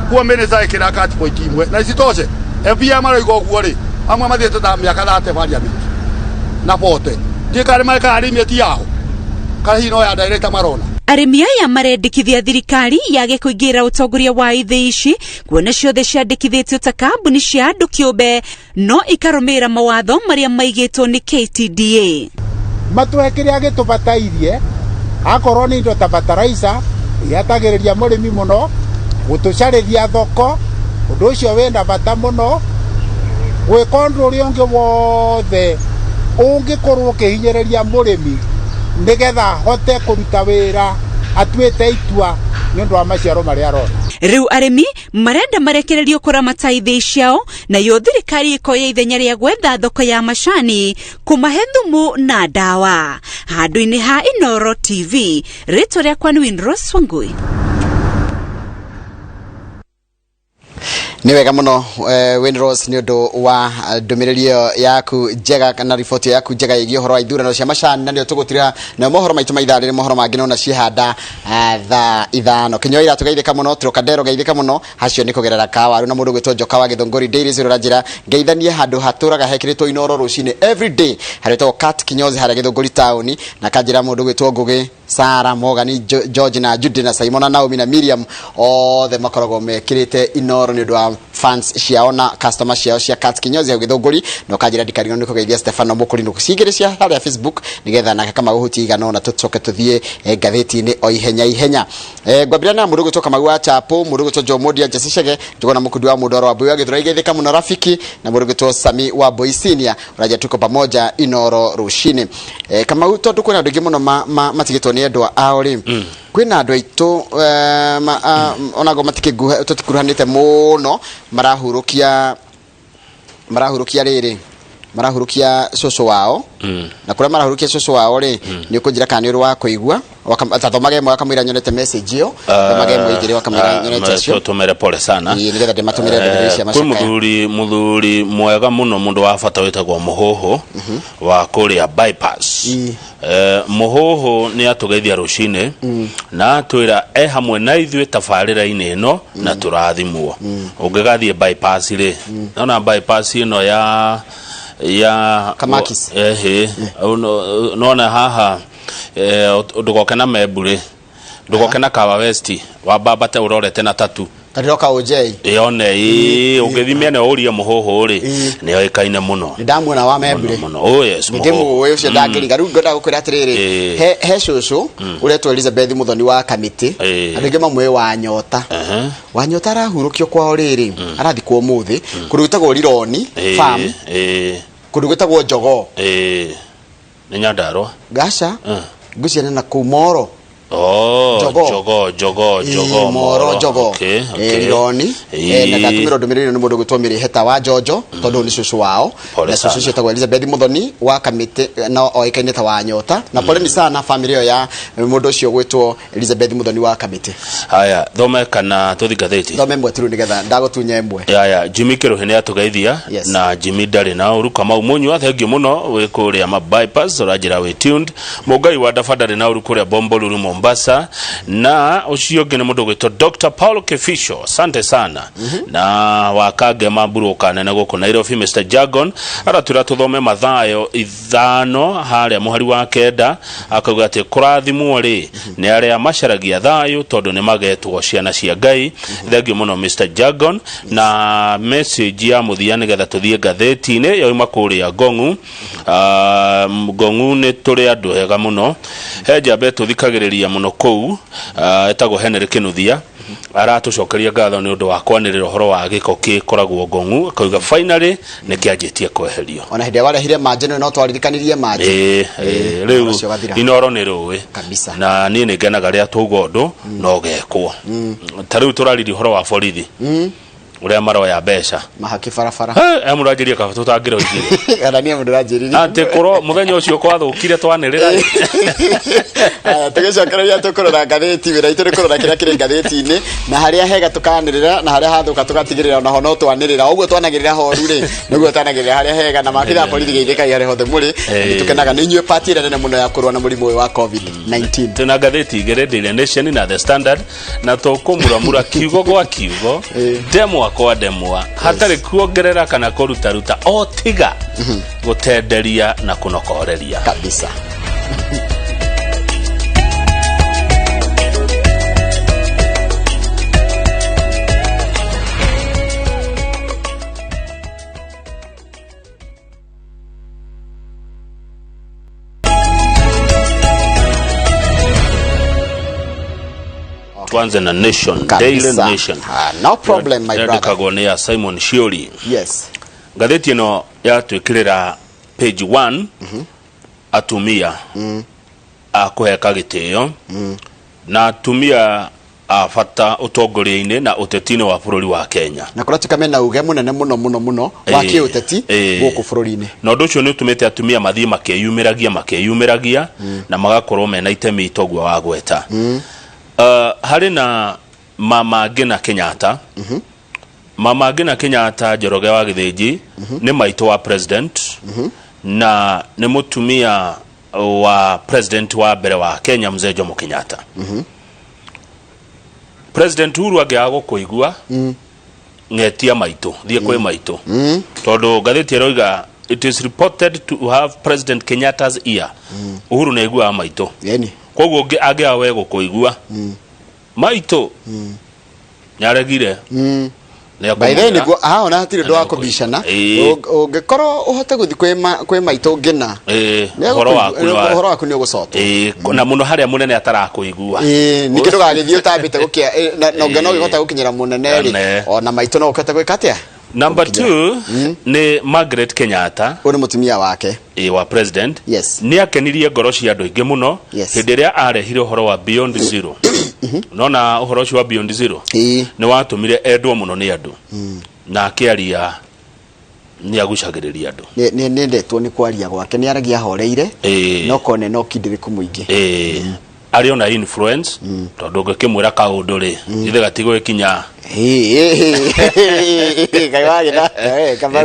Kuo minister ĩkĩra cut point imwe na isitoshe FPM aroiga ũguo rĩ, amwe mathiĩte ta mĩaka 30 parliament na pote ndikare mai ka arĩmi ati yao kana hino ya director marona. Arĩmi aya marendekithia thirikari yage kũingĩra ũtongoria wa ithĩ ici kuona ciothe ciandĩkithĩtio ta kambuni cia andũ kĩũmbe no ikarũmĩrĩra mawatho marĩa maigĩtwo nĩ KTDA. Matũhe kĩrĩa gĩtũbatairie akorwo nĩ indo ta fertilizer yatagĩrĩria mũrĩmi mũno, gũtũcarĩria thoko, ũndũ ũcio wĩna bata mũno, gwĩka ũndũ ũrĩa ũngĩ wothe ũngĩkorwo ũkĩhinyĩrĩria mũrĩmi nĩgetha hote kũruta wĩra atuĩte itua nĩ ũndũ wa maciaro marĩa arona. Rĩu arĩmi marenda marekererio kũramata ithĩ ciao, nayo thirikari ĩkoya ithenya rĩa gwetha thoko ya macani kũmahe thumu na ndawa. Handũ-inĩ ha Inooro TV, rĩtwa rĩakwa nĩ Winrose Wangui. Nĩ wega mũno Winrose nĩ ũndũ wa ndũmĩrĩri yaku njega kana riboti yaku njega ĩgiĩ ũhoro wa ithurano cia macani, na nĩ tũgũtira na mohoro maitũ ma ithaa rĩrĩ mohoro mangĩ nona ciĩhanda thaa ithano. Kinyoi iratugeithĩka mũno, Trocadero geithĩka mũno, hacio nĩ kũgerera kawaru na mũndũ gwĩtwo Njoka wa Gĩthũngũri Daily Zero Ranjĩra geithanie handũ hatũraga hekĩrĩtwo Inooro rũcinĩ every day harĩtwo Kat Kinyozi harĩa Gĩthũngũri taũni, na kanjĩra mũndũ gwĩtwo Ngũgĩ, Sarah, Morgan, George na Judy na Simon na Naomi na Miriam othe makoragwo mekĩrĩte Inooro nĩ ũndũ wa fans ciao na customers ciao cia Kat Kinyozi au Gĩthũngũri, no kanjĩra ndikarigwo nĩ kũgeithia Stefano Mũkũri no kucigĩrĩ cia harĩa Facebook nigetha nake kama ũhuti igana na tũcoke tũthiĩ ngathĩti-inĩ o ihenya. Ngwambĩrĩria na mũndũ gwĩtwo Kamau wa Chapo, mũndũ gwĩtwo Jomodia Jesicege, Njũgũna Mũkundi wa Mũndoro wa Mbũi wa Gĩthũrai geithĩka mũno Rafiki, na mũndũ gwĩtwo Sami wa Boisinia ũraja tuko pamoja Inooro rũcinĩ. Kamau tondũ kwĩna andũ aingĩ mũno matigĩtwo nĩ endwa ao rĩ, kwĩna andũ aitũ onago tũtikuruhanĩte mũno marahurukia cũcũ wao, na kũrĩa marahurukia cũcũ wao rĩ nĩ ũkũnjĩra kana nĩ ũrĩ wa kũigua thomage ĩmwe akamwĩra nyonete message ĩyo, thomage ĩmwe igĩrĩ akamwĩra nyonete cio tũmere pole sana nĩgetha ndĩmatũmĩre ndũmĩrĩri cia macakaya. Kwĩ mũthuri mwega mũno, mũndũ wa bata wĩtagwo Mũhũhũ wa kũrĩa bypass. Mũhũhũ nĩ atũgeithia rũcinĩ na atwĩra hamwe na ithuĩ tabarĩra-inĩ ĩno na tũrathimwo. Ũngĩgathiĩ bypass rĩ, nona bypass ĩno ya Kamakis nona haha ndugoke na Mebure, ndugoke na Kawa West wa babate urorete na tatu kadiroka ojei yone ugithimia na uria Mũhũhũ ri ni oikaine muno ndamuona wa Mebure. Oh yes, ndemu uyu cia ndangiriga ru ngoda gukwira atiriri he cũcũ uretwo Elizabeth Muthoni wa Kamiti, andu ingi mamwe wa Nyota arahurukio kwao riri arathi kwa umuthi kurugitagwo Rironi farm kurugitagwo Njogo ni Nyandarua gaca guciana na kumoro Jogo Moro Jogo Rironi na gatumiro ndũmĩrĩri nĩ mũndũ gwĩtwo Mĩrĩheta wa Jojo tondũ nĩ cũcũ wao, na cũcũ cietagwo Elizabeth Muthoni wa Kamiti na oĩkaine ta wa Nyota, na pole ni sana family ĩyo ya mũndũ ũcio gwĩtwo Elizabeth Muthoni wa Kamiti. Haya thome kana tũthi ngathĩti thome mwe tiru nigetha ndagũtunya ĩmwe. Haya Jimmy Kĩrũhĩ nĩ atũgeithia na Jimmy ndarĩ na ũru Kamau Mũnyua thengio mũno wĩ kũrĩa ma bypass ũranjĩra wĩ tuned Mũngai wa Ndaba ndarĩ na ũru kũrĩa Bombolulu Mombasa na ucio ngene mundu gwitwo Dr. Paul Kefisho asante sana na wakage maburu kanene guku Nairobi Mr. Jagon aratwira tuthome mathayo 5 haria muhari wa kenda akauga ati kurathimwo ri ni aria macaragia thayo tondu ni magetwo ciana cia Ngai thengio muno Mr. Jagon na message ya muthia nigetha tuthie gatheti-ini yo makuria Gongu Gongu ni turi andu hega muno heja betu thikagiriria muno kou etago Henry Kinuthia aratucokeria ngatho ni undu wa kwanirira horo wa giko kikoragwo Gongu akauga finally ni kianjitie kweherio ona hindi warehire manjeno no twaririkanirie manje riu inoro ni ruwe kabisa na ni ngenaga ria tugondo no gekwo tariu turariri horo wa borithi uria maroya mbeca mahaki farafara amurajiria ka tutangiro igire arania mundu rajiriri ate koro muthenya ucio kwathukire twanirira tugicokereria tukurora gatheti wira itu rikurora kiria kiri gatheti-ini na haria hega tukanirira na haria hathuka tugatigirira ona ho no twanirira uguo twanagirira horu ri niguo twanagirira haria hega na makitha borithi geithika yare hothe muri tukenaga ni nyue party nene muno ya kurwa na murimu wa COVID-19 tuna gatheti igire Daily Nation na The Standard na tukumura kiugo gwa kiugo demo kwa demwa hatari kuongerera kana kuruta o tiga gutenderia na kunokoreria kabisa Kwanza na Nation Daily Nation no problem my brother kagonia Simon Shiori yes gatheti no ya twikirira page 1 atumia akuheka gitio na atumia afata utongoria-ini na utetini wa bururi wa Kenya na kora tukamena uge munene muno wa kiuteti guku bururi-ini na undu ucio ni utumite atumia mathie makeyumiragia na magakorwo mena itemi itogwa wa gweta hari na Mama Ngina Kenyatta Mama Ngina Kenyatta Njoroge wa Githinji ni maito wa president na ni mutumia wa president wa mbere wa Kenya Mzee Jomo Kenyatta President Uhuru agiago kuigua ngetia maito thie kwe maito tondu gatheti eroiga it is reported to have President Kenyatta's ear Uhuru na igua maito yani koguo agia we gukuigua maito nyaregire by then niguo ona hatire ndo akobishana ungekoro uhote guthi kwe maito ngina horo waku ni ugusotwo na muno haria munene atarakuigua nikindo gagithio utambite gukia na ungeno gihota gukinyira munene ri ona maito no ukate gwika atia Number 2 ni Margaret Kenyatta uri mutumia wake wa president yes ni akenirie ngoro cia andu ingi muno hindi ria arehire uhoro wa Beyond Zero nona uhoro wa Beyond Zero ni watumire endwo muno ni andu na akiaria ni agucagiriria andu ni ndetwo ni kwaria gwake ni aragia horeire no kone no kidiri kumuingi ari ona influence tondu ngikimwira kaundu ri ithe gatigo ikinya kaiwage na kama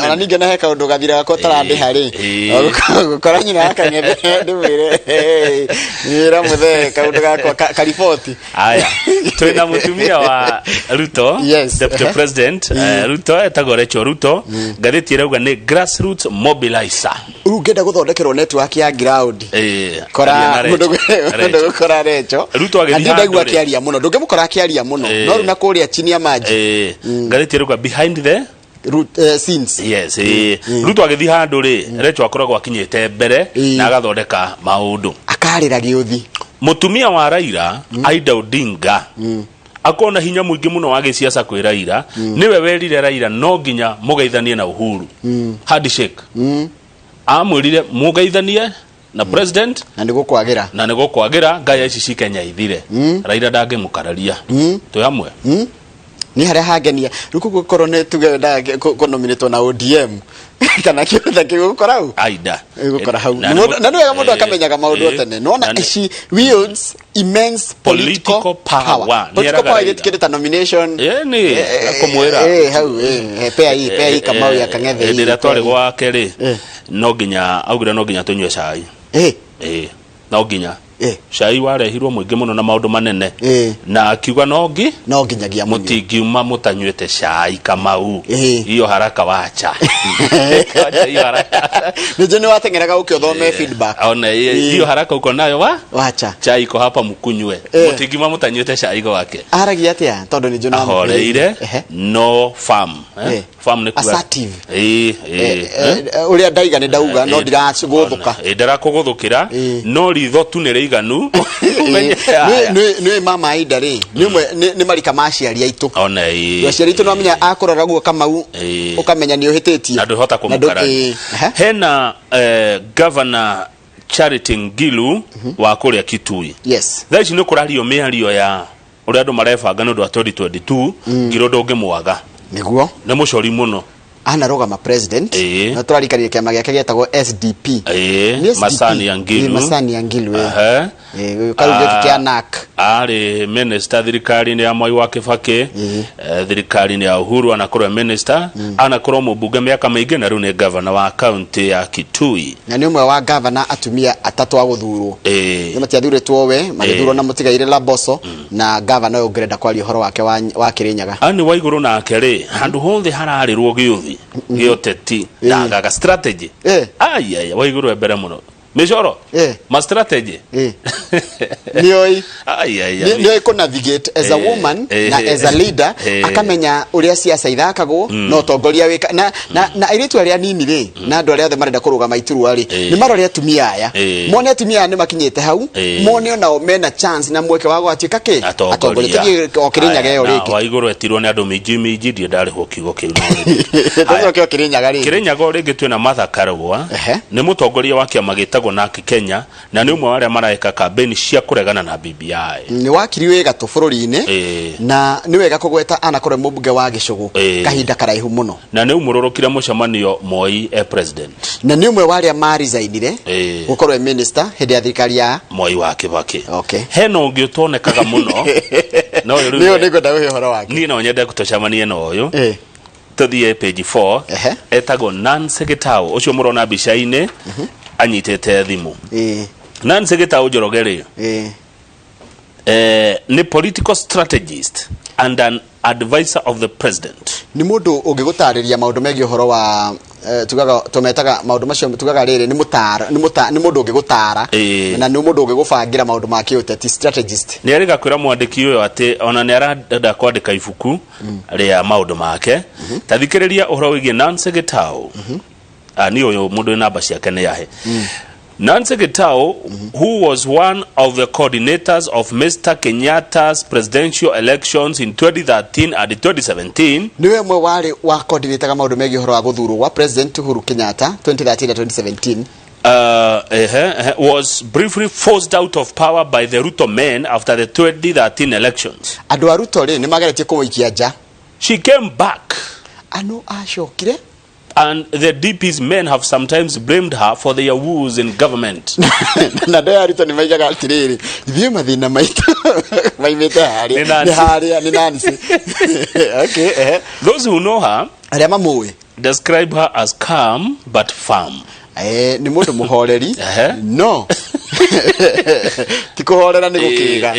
ana ninge na heka undu gathira ko tarande hari gukora nyina akang'ethe ndimwire nira muthe kaundu gako karipoti aya twina mutumia wa Ruto deputy president Ruto etagorecho Ruto gatheti irauga ni grassroots mobilizer urugenda guthondekerwo network ya ground kora mundu gukora recho Ruto agithia akiaria muno ndungimukora akiaria muno no runa kuria chini ya maji gatheti irauga behind the scenes yes Ruto agithi handu ri recho akoragwo akinyite mbere na agathondeka maundu akarira giuthi mutumia wa Raila Aida Odinga akona hinya muingi muno wa gisiasa kwi Raila niwe werire Raila no nginya mugeithanie na Uhuru handshake amwirire mugeithanie na president na niguo kwagira ngaya ici ci Kenya ithire Raila ndangimukararia to yamwe ni haria hangenia ruku gukorwo ne tugenda kunominate na ODM kana kiothe kigukora au Aida gukora hau na niwega mundu akamenyaga maundu tene nona ici wields immense political power political power get nomination ni akomwera hau pea kama ya kang'ethe ndira twari gwake ri no nginya augira no nginya tunywe cai no nginya cai warehirwo muingi muno na maundu manene na akiuga no nginyagia mutingiuma mutanywete cai Kamau iyo haraka wacha hiyo haraka nije ni watengeraga ukiothome feedback ona hiyo haraka uko nayo wacha chai iko hapa mukunywe mutingiuma mutanywete cai wake aragia atia tondu nije no ahoreire no farm farm ni kuga assertive uria ndaiga ni ndauga no ndiracuguthuka ndirakuguthukira no ritho tu ni riganu ni mama idari ni marika maciari aitu ona aciari aitu no amenya akurora guo Kamau ukamenya ni uhititie andu hota kumukara hena governor Charity Ngilu wa kuria Kitui thaici ni kurario miario ya uria andu marebanga no 2022 Ngilu ndungimwaga niguo ni mucori muno anarogama president na twarikaririe kiama giake getagwo SDP Masani ya Ngilu karuge kianak ari minister thirikari ni ya Mwai wa Kibaki thirikari ni ya Uhuru anakorwo minister anakorwo mubunge miaka maingi na riu ni governor wa county ya Kitui na ni umwe wa governor atumia atatu aguthurwo ni matiathuritwo we magithurwo na mutigaire Laboso na governor ũngĩrenda kwaria horo wake wa Kirinyaga ani wa iguru nake ri handu hothe hararirwo giuthi gioteti ndagaga strategy ai wa iguru ebere muno mejoro ma strategy nioi nioi ko navigate as a woman na as a leader akamenya uria siasa ithakagwo no tongoria wika na iritu aria nini ri na andu aria othe marenda kuruga maituru ari ni marore atumia aya mone atumia ni makinyete hau mone onao mena chance na mweke wa gwatuika ki atongoria o Kirinyaga yo riki wa iguru etirwo ni andu miji ndi ndari ho kigo kiu no Kirinyaga ri Kirinyaga ringi twina Martha Karugwa ni mutongoria wa kiama gitagwo na Kenya na ni umwe waria maraika kampeni cia kuregana na BBI ni wakiri wega tu bururi-ini na ni wega kugweta anakorwo mubunge wa Gicugu kahinda karaihu muno na ni umururukira mucemanio Moi president na ni umwe waria marizainire gukorwo minister hindi ya thirikari ya Mwai wa Kibaki hena ungi utonekaga muno no niyo nigwenda uhoro wake ni no nyende gutocamania no uyu tuthie page 4 etagwo Nancy Gitau ucio murona bica-ini anyitete thimu Nancy Gitau Njoroge ni political strategist and an advisor of the president ni mundu ungigutariria maundu megi uhoro wa tugaga tumetaga maundu macio tugaga riri ni mundu ungigutara na ni mundu ungigubangira maundu ma kiuteti strategist ni ariga kwira mwandiki uyo ati ona ni arenda kwandika ibuku ria maundu make tathikiriria uhoro wigie Nancy Gitau ni uyo mundu namba ciake ni yahe Nancy Gitau, who was one of the coordinators of Mr. Kenyatta's presidential elections in 2013 and 2017, niwe mwe wale wa coordinator maundu megi horo wa guthurwo wa President Uhuru Kenyatta 2013 and 2017 was briefly forced out of power by the Ruto men after the 2013 elections. Andu a Ruto ri ni mageretie kumuikia nja. She came back. Ano ashokire. And the DP's men have sometimes blamed her for their woes in government. Na ndio Ruto ni maijaga atiriri. Ithie mathina maitu. Maimete haria ni Nancy. Okay, Those who know her aria mamuwe describe her as calm but firm. Ni mundu muhoreri. No. Tikuhorera ni gukiga.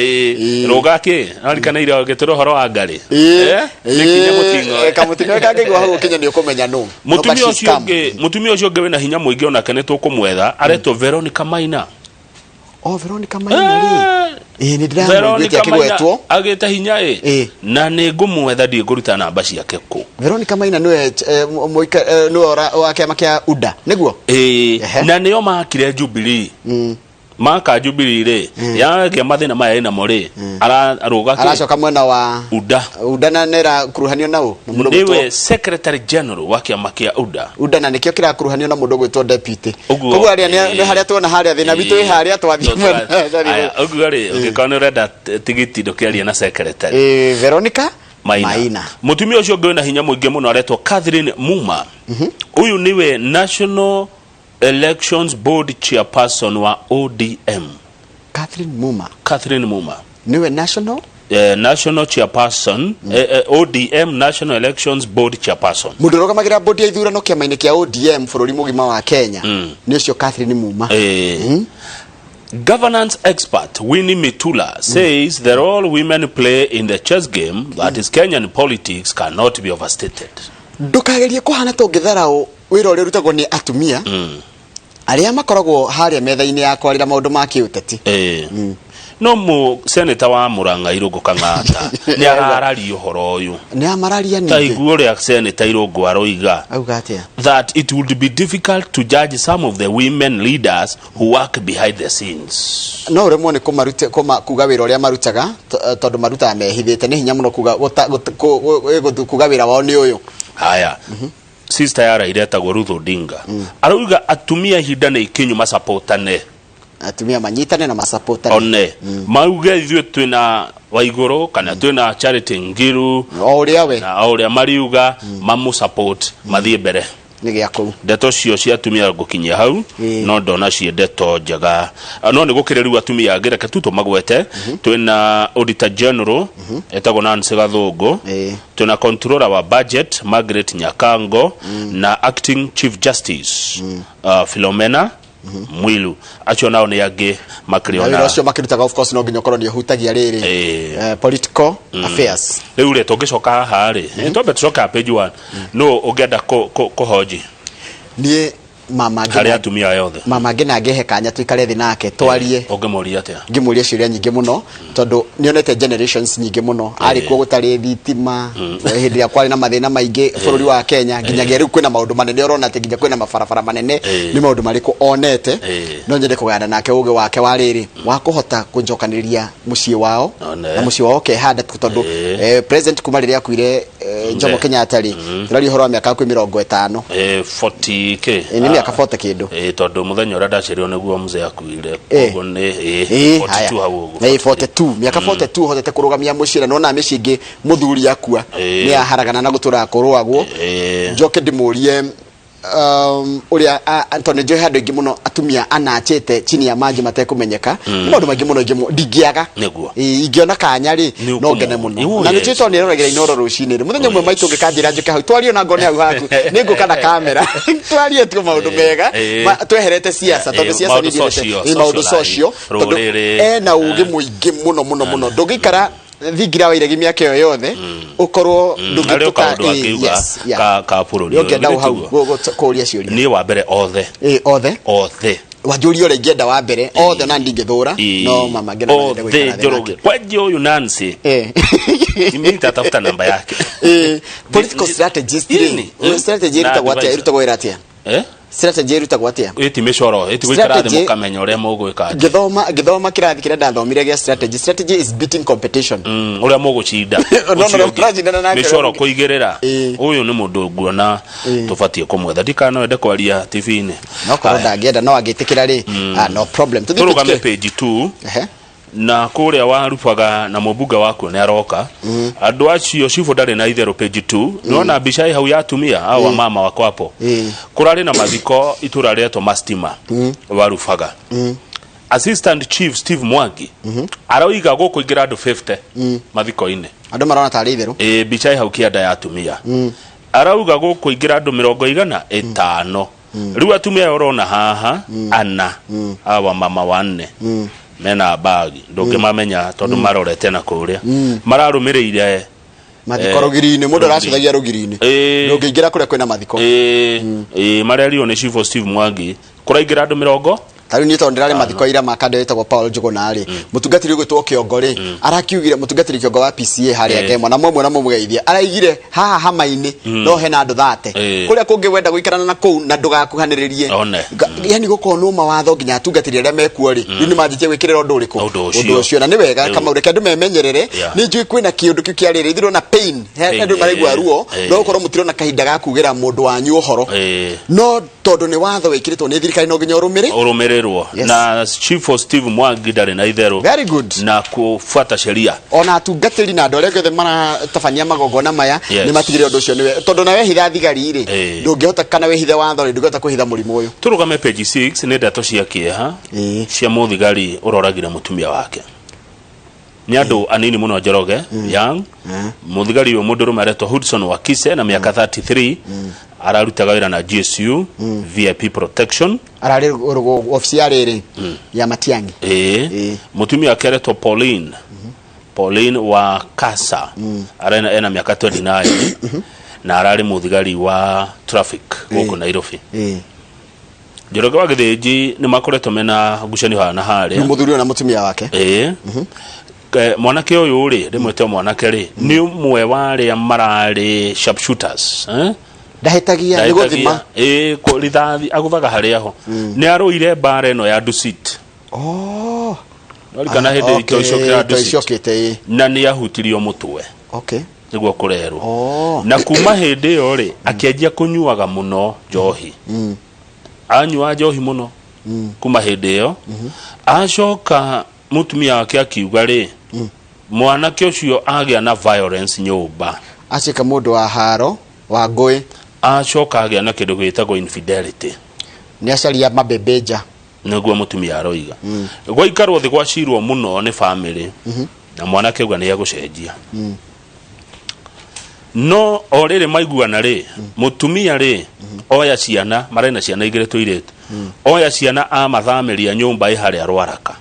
Rogake arikana ira getoro horo wa ngari. Nikinya mutingo. Kamutingo kage gwa hu kinya ni ukumenya no. Mutumia ucio ngewe na hinya muingi ona kane tukumwetha aretwo Veronica Maina. Veronica Maina ri. Ni ndira ngwiti akigwetwo agita hinya na ni ngumwetha ndi nguruta namba ciake ku. Veronica Maina niwe muika no wake makia UDA niguo na niyo makire Jubilee maka Jubilee ri ya mathina maya ina mori aracoka mwena wa UDA na nera kuruhanio nao niwe secretary general wa kiama kia UDA na nikio kira kuruhanio na mundu gwitwo deputy koguo aria ni haria tuona haria thina bitu wi haria twathie oguo ri ungikona urenda tigiti ndukiaria na secretary Veronica Maina mutumia ucio ngena hinya muingi muno aretwo Catherine Muma uyu niwe National Elections Board chairperson wa ODM. Catherine Muma niwe national chairperson ODM National Elections Board chairperson. Muduroga magira board ya ithurano kiama-ini kia ODM bururi mugima wa Kenya ni ucio Catherine Muma Governance expert Winnie Mitula says the role women play in the chess game, that is Kenyan politics, cannot be overstated. Ndukagerie kuhana tongitharao wira uri rutagwo ni atumia aria makoragwo haria metha-ini ya kwarira maundu ma kiuteti. No mu senator wa Murang'a Irungu Kang'ata ni arararia uhoro uyu ni amararia ni taiguo ria senator Irungu aroiga that it would be difficult to judge some of the women leaders who work behind the scenes. No remwo ni kuga wira uria marutaga tondu marutaga mehithite ni hinya muno kuga wira wao ni uyu. Haya sister yara iretagwo Ruth Odinga aroiga atumia hinda ni ikinyu masupportane, atumia manyitane na masupportane one mauge ithuĩ twina Waiguru kana twina Charity Ngiru o uria we na o uria mariuga mamu support mathie mbere ni gya kou ndeto cio cia atumia gukinyia hau no ndona cie ndeto njega no ni gukire riu atumia ngereke tu magwete twina Auditor General etagwo Nancy Gathungu twina Controller wa Budget Margaret Nyakango na Acting Chief Justice Philomena Mwilu acho nao ni yage makriona acio makirutaga of course no nginya korwo ni hutagia riri political affairs riu le togicoka haha ri ntombe tucoka page 1 no ugenda kuhoji nie mama ngene atumia yothe mama ngene angehe kanya tuikare thi nake twarie ungemuria atia ngimuria ciuria nyingi muno tondu nionete generations nyingi muno ari kuo gutari thitima hindi ya kwari na mathina maingi bururi wa Kenya nginyagia riu kwina maundu manene urona ati nginya kwina mabarabara manene ni maundu mariku onete no nyende kuganda nake uge wake wa riri wa kuhota kunjokaniria mucii wao na mucii wao kehanda tondu president kuma riria akuire Jomo Kenyatta ri turari horo miaka 50 40k miaka 40 kindu tondu muthenya uria ndacirio niguo mzee akuire koguo ni 42 hau uguo 42 miaka 42 hotete kurugamia mucira nona micingi muthuri akua ni aharagana na gutura kurwagwo njoke ndimurie uria Antonio Joe hado ingi muno atumia anachete chini ya maji matekumenyeka ni maundu maingi muno ndigiaga niguo ingiona kanya ri no ngene muno na nichito ni roragira inoro rucini ri muthenya mwe maitu ngikandira njike hau twario na ngone hau haku ningu kana kamera twarie tu maundu mega tweherete siasa tondu siasa ni direte maundu social tondu na ugi muingi muno ndugikara thigira waire gimia kyo yothe ukorwo ndungituka ka bururi yongenda hau kuria ciuria ni wa mbere othe wajuri ore ngenda wa mbere othe na ndingithura no mama ngena nende gwikara kwa uyu Nancy imita tafuta namba yake political strategist strategy irutagwo iratia strategy irutagwo atia eti mishoro eti gwikara thi mukamenya uria mugwika githoma kirathi kira ndathomire gya strategy is beating competition uria mugucinda mishoro kuigirira uyu ni mundu nguona tubatie kumwetha ndikano ende kwaria TV-ini no korwo ndangenda no agitikira ri no problem turugame page 2 na kuria warupaga na mubunga wako ni aroka andu acio cifu ndari na itherũ page 2 nona mbica hau ya atumia au mama wako hapo kurari na mathiko itura rieto mastima warupaga Assistant Chief Steve Mwangi aroiga gukuingira andu 50 mathiko-ini andu marona tari itherũ mbica hau kianda ya atumia arauga gukuingira andu 150 riu atumia urona haha ana awa mama wanne mena bagi ndungimamenya tondu marorete na kuria mararumireire mathikorogirini mundu aracithagia rugirini ndungiingira kuria kwina mathiko marerio ni Chief Steve Mwangi kuraingira andu 100 tari ni tondu ndari mathiko ira makande etagwo Paul Njugunari mutungatiri gwitwo kiongori arakiugire mutungatiri kiongo wa PCA haria ngemo na momwe na mumugeithia araigire haha hamaini no hena andu 30 kuria kungi wenda guikarana na kuu na ndugakuhaniririe yani gukonwo mawatho nginya atungatiri aria mekuo ri ni manjitie gwikirira undu uriku undu ucio na ni wega kama ureke andu memenyerere ni njui kwina kiundu kiu kia riri thiro na pain andu maraigua ruo no ukorwo mutiro na kahinda ga kugira mundu wanyu uhoro no tondu ni watho wikiritwo ni thirikari no nginya urumire na Chief Steve Mwangi ndari na itherũ very good na kufuata sheria ona atungatiri na ndore gothe mara tabania magogona maya ni matigire undu ucio niwe tondu nawe hitha thigari ri ndungihota kana we hithe watho ri ndungihota kuhitha murimu uyu turugame page 6 ni ndeto cia kieha cia muthigari uroragire mutumia wake ni andu anini muno Njoroge young muthigari uyu mundu rumaretwo Hudson Wakise na miaka 33 ararutaga wĩra na GSU VIP protection ararĩ official ya Matiang'i mutumia akeretwo Pauline wa Kasa arena ena miaka 29 na ararĩ muthigari wa traffic gũkũ Nairobi Njoroge wa Gĩthĩnji nĩ makoretwo mena ngucanio hana harĩa muthuri na mutumia wake mwanake ũyũ rĩ ndĩmwĩte mwanake rĩ nĩ ũmwe wa arĩa mararĩ sharpshooters ndahĩtagia nĩ gũthima rithathi agũthaga harĩa ho nĩ arũire mbara ĩno ya Dusit kana hĩndĩ ĩkĩocokera Dusit na nĩ ahutirio mũtwe nĩguo kũrerwo na kuma hĩndĩ ĩyo rĩ akĩanjia kũnyuaga mũno njohi anyua njohi mũno kuma hĩndĩ ĩyo acoka mutumia wake akiuga rĩ mwanake ũcio agĩa na violence nyũmba acika mũndũ wa haro wa ngũĩ acoka agĩa na kĩndũ gĩtagwo infidelity nĩ acaria mabebeja nĩguo mutumia aroiga gwaikarwo thĩ gwacirwo mũno nĩ family na mwanake uga nĩ agũcenjia no orĩrĩ maiguana rĩ mutumia rĩ oya ciana marena ciana igĩrĩ tũirĩtu oya ciana amathamĩria nyũmba harĩa Rwaraka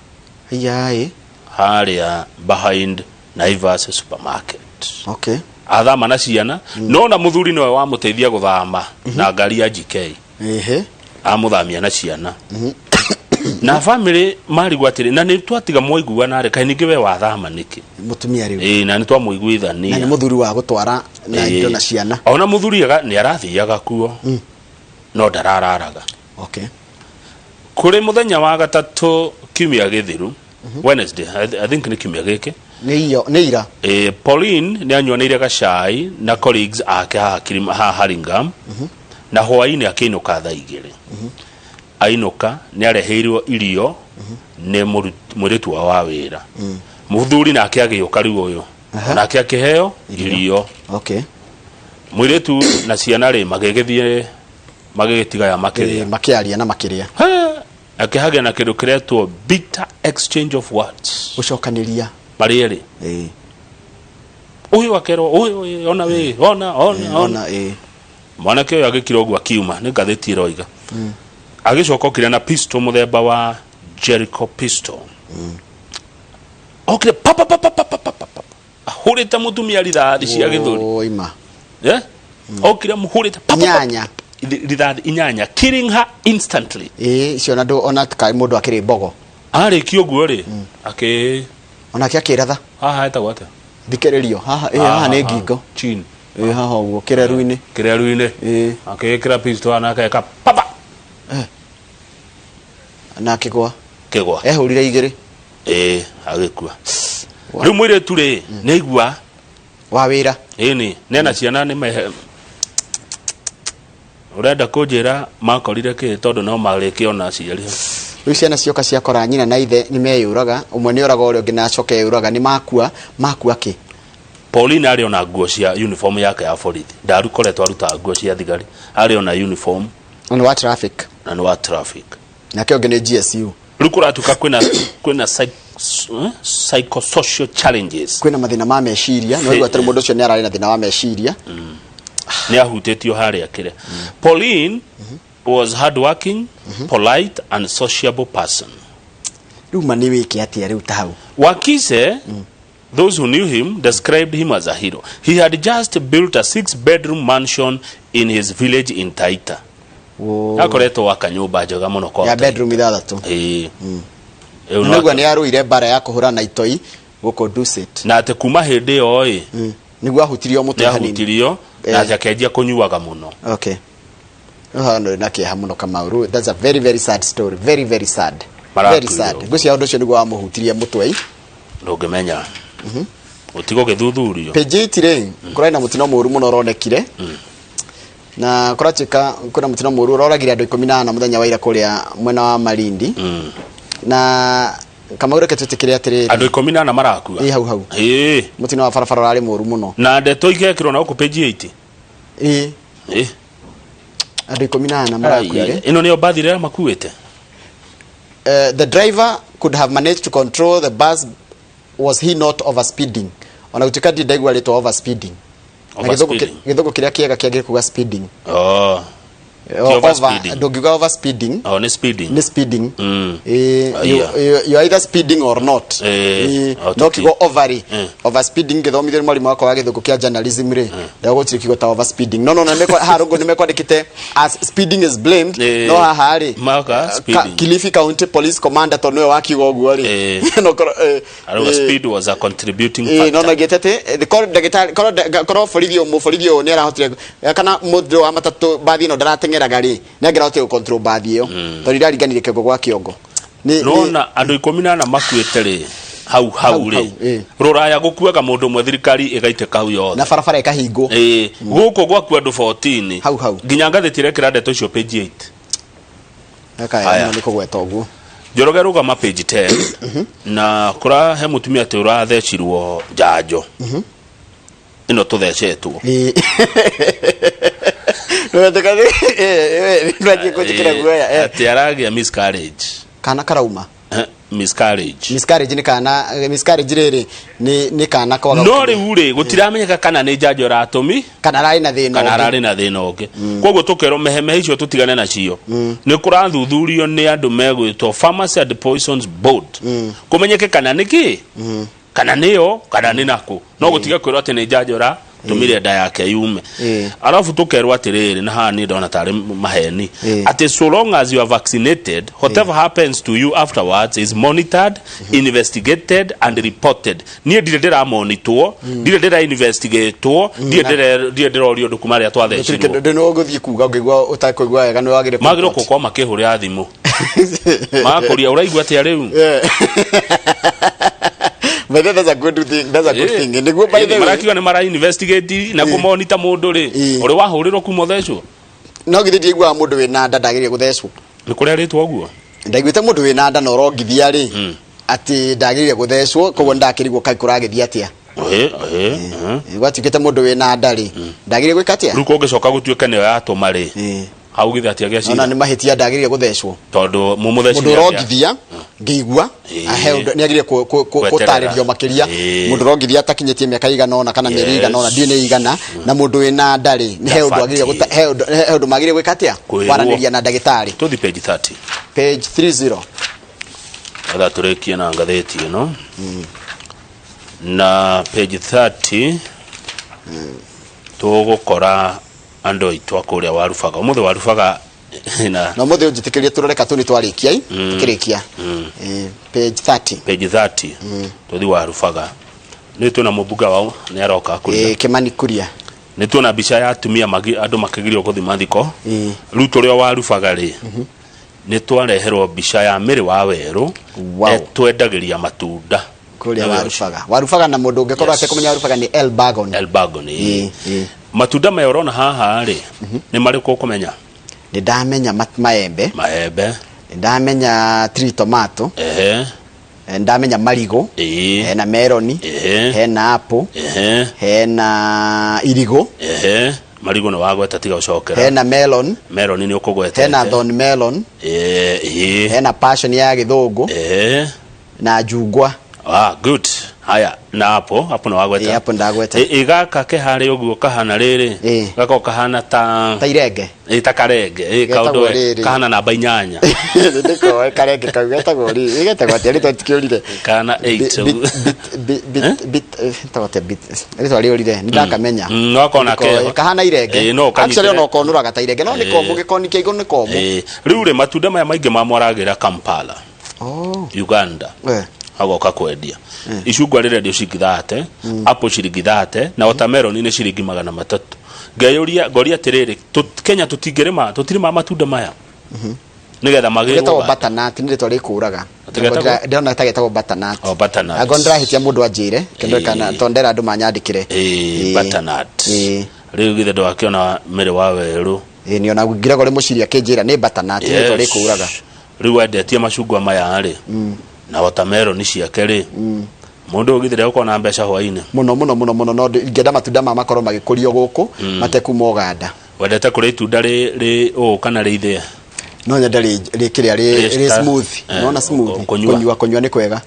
harĩa behind Naivas supermarket athama na ciana no na muthuri nowe wa muteithia guthama na ngari ya GK amuthamia na ciana na family mari gwatire na nĩ twatiga mwaigua na reka ningĩ we wathama niki mutumia rĩu na nĩ twamuiguithania na nĩ muthuri wa gutwara na indo na ciana ona muthuri nĩ arathiaga kuo no ndarararaga kuri muthenya wa gatatũ kiumia gĩthiru Wednesday I think ni kiumia gĩkĩ nĩ ira Pauline nĩ anyuanĩire gacai na colleagues ake Haringham na hwaĩ-inĩ akĩinũka thaa 2 ainũka nĩ areheirwo irio nĩ mũirĩtu wa wĩra muthuri nake agĩũka rĩu ũyũ nake akĩheo irio mũirĩtu na ciana rĩ magĩgĩthiĩ magĩgĩtigaya makĩaria na makĩrĩa akĩhagĩa na kĩndũ kĩretwo bitter exchange of words gũcokanĩria marĩ erĩ ũyũ akerwo ũyũ ona we ona mwanake ũyũ agĩkira ũguo akiuma nĩ ngathĩti ĩroiga agĩcoka okire na pistol muthemba wa Jericho pistol okire ahurĩte mutumia rithathi cia gĩthũri okire muhurĩte nyanya rithathi inyanya killing her instantly icio na ndũ ona kai mũndũ akĩrĩ mbogo arĩkio ũguo rĩ onake akĩratha haha etagwo atĩa thikĩrĩrio haha nĩ ngingo chin haha ũguo kĩreru-inĩ akĩkĩra pistol anakeka papa na kĩgwa ehũrire igĩrĩ agĩkua rĩu mũirĩtu rĩ nĩ aigua wa wĩra nena ciana nĩ mehe ũrenda kũnjĩra makorire kĩ tondũ no marĩkĩ ona aciari rĩu ciana cioka ciakora nyina na ithe nĩ meyũraga ũmwe nĩ oraga ũrĩa ũngĩ na acoka eyũraga nĩ makua kĩ Pauline arĩ ona nguo cia uniform yake ya borithi ndarukoretwo arutaga nguo cia thigari arĩ ona uniform na nĩ wa traffic nake ũngĩ nĩ GSU rĩu kũratuka kwĩna psychosocial challenges kwĩna mathĩna ma meciria no rĩu atĩ mũndũ ũcio nĩ ararĩ na thĩna wa meciria nĩ ahutĩtio harĩa kĩrĩa Pauline was hardworking polite and sociable person rĩu ma nĩ wĩke atĩa rĩu ta hau Wakise those who knew him described him as a hero. He had just built a 6-bedroom mansion in his village in Taita. Akoretwo waka nyũmba njega mũno kwa ya bedroom 6 nĩguo nĩ arũire bara ya kũhũra na itoi gũkũ Dusit na atĩ kuma hĩndĩ ĩyo nĩguo ahutirio mũtwe hanini ahutirio na akĩanjia kũnyuaga mũno na kĩeha mũno Kamauru. That's a very very sad story, very very sad ngũcia ũndũ ũcio nĩguo wamũhutirie mũtwe ndũngĩmenya ũtigo gĩthuthurio page 8 rĩ kũrĩ na mũtino mũru mũno ũronekire na kũratuĩka kuna mũtino mũru ũroragire andũ 14 mũthenya wa ira kũrĩa mwena wa Malindi na Kamauru ketĩkĩre atĩrĩ andũ 14 marakua hau mũtino wa barabara ũrarĩ mũru mũno na ndeto igekĩrwo na gũkũ page 8 andũ 14 marakuire ĩno nĩyo bathi rĩrĩa makuĩte the driver could have managed to control the bus. Was he not overspeeding? Ona gũtuĩka ndaigua rĩtwa overspeeding githugu kiria kiega kiage kuga speeding Don't over speeding. Oh, ni speeding. Ni speeding. You either speeding or not. No kigo over. Over speeding githomithio mwalimu wako wa githugu kia journalism re. Ndago gutiri kigo ta over speeding. No nemekwa harugo nimekwandikite as speeding is blamed. No hahari. Maka speeding. Kilifi County Police Commander tonwe wa kigogu ari. No speed was a contributing factor. No getete the koro forithio ni arahotire kana mundu wa matatu bathi no ndaratenge gari nengera hote control bathi iyo to riraringanire kego gwa kiongo nona andu 14 makuite ri hau ri ruraya gukuaga mundu mwe thirikari igaiteka hau yothe na barabara ikahingo guko gwaku andu 14 hau nginya ngathitire kiradeto cio page 8 aka niko gweta uguo Njoroge rugama page 10 na kura he mutumia te urathecirwo njanjo ino tuthecetwo ati aragia miscarriage kana karauma miscarriage ni kana miscarriage riri ni kana kwa no riu ri gutiramenyeka kana ni njanjo ratumi kana rari na thina ungi koguo tukero mehemehe icio tutigane na cio ni kurathuthurio ni andu megwitwo Pharmacy and Poisons Board kumenyeke kana niki kana niyo kana ni nako no gutiga kwirwo ati ni njanjo ra tumire nda yake yume alafu tukerwa atiriri na hani ndona tari maheni ati so long as you are vaccinated whatever happens to you afterwards is monitored investigated and reported nie ndira monitor ndira investigatwo ndira orio dokumari atwathecirwo ndino guthie kuga ngigwa utakoigwa wega no wagire magiro kokwa makihurira thimu makuria uraigwa ati ariu But that's a good thing. That's a good thing. Niguo by the way. Marakiwa ni mara investigate na kumonita mundu ri. Uri wahurirwo kumothecwo. No githithie gwa mundu we na nda ndagirie guthecwo. Ni kuria ritwa guo. Ndaigwite mundu we na nda no rongithia ri. Ati ndagirie guthecwo koguo ndakirigwo kai kuragithia atia. Gwatikite mundu we na nda ri. Ndagirie gwika atia. Ruko ungicoka gutuika ni yatuma ri. Hau githa atia gya cira. Ona ni mahitia ndagirie guthecwo. Tondu mumutheci mundu rongithia ngigwa aheo ni agirie kutaririo makiria mundu rongithia atakinyetie miaka igana ona kana meri igana ona ndine igana na mundu we na ndari ni heo ndu agirie heo ndu magirie gwika atia waraniria na ndagitari tuthi page 30 page 30 ada turekie na ngatheti ino na page 30 tugukora ando itwa kuria warufaga umuthe warufaga no muthe unjitikirie turoreka tuni twarikia tukirikia page 30 tuthi warufaga ni tuna mubuga wao ni aroka kuria Kimani kuria ni tuna bicha ya atumia andu makigirio kuthi mathiko ruto rio warufaga ri ni twareherwo bicha ya miri wa weru twendagiria matunda kuria warufaga na mundu ungekorwo ate kumenya warufaga ni Elbagon matunda mayorona haha ri ni mari ko kumenya ni ndamenya maembe ndamenya tree tomato ndamenya marigo na meloni hena apple hena irigo marigo no wagweta tiga ucokera hena melon ni ukugweta hena thorn melon hena passion ya githungu na jugwa good haya na hapo no wagweta hapo ndagweta igaka ke hari uguo kahana riri gako kahana ta irenge takarenge kaundo kahana na bainyanya ndiko karenge kagweta gori igetagwa ati twatikirire kana 8 bit tawate bit rito riorire ndakamenya no kona ke kahana irenge actually no konura gata irenge no niko mugikoni ke igoni ko riu ri matunda maya maingi mamwaragira Kampala Uganda agoka kwendia icungwa rire ndio cingithate apple cirigithate na watermelon ni ciringi 300 ngeyuria ngoria tiriri Kenya tutingirima tutirima matunda maya nigetha magirwo getawo butternut ni ritwa rikuraga ndona tagetawo butternut agondra hitia mundu anjire kendo kana tondera andu manyandikire butternut riu githe ndo akiona mere wa weru ni ona ngira gore muciria kinjira ni butternut ni ritwa rikuraga riu endetie macungwa maya ri na watermelon ciake ri mundu ugithire uko na mbeca hwaini muno no ngenda matunda ma makoro magikurio guku mateku moganda wendete kuri itunda ri kana ri ithia no nyenda rĩkĩrĩa rĩ smooth unaona smooth kunyua ni kwega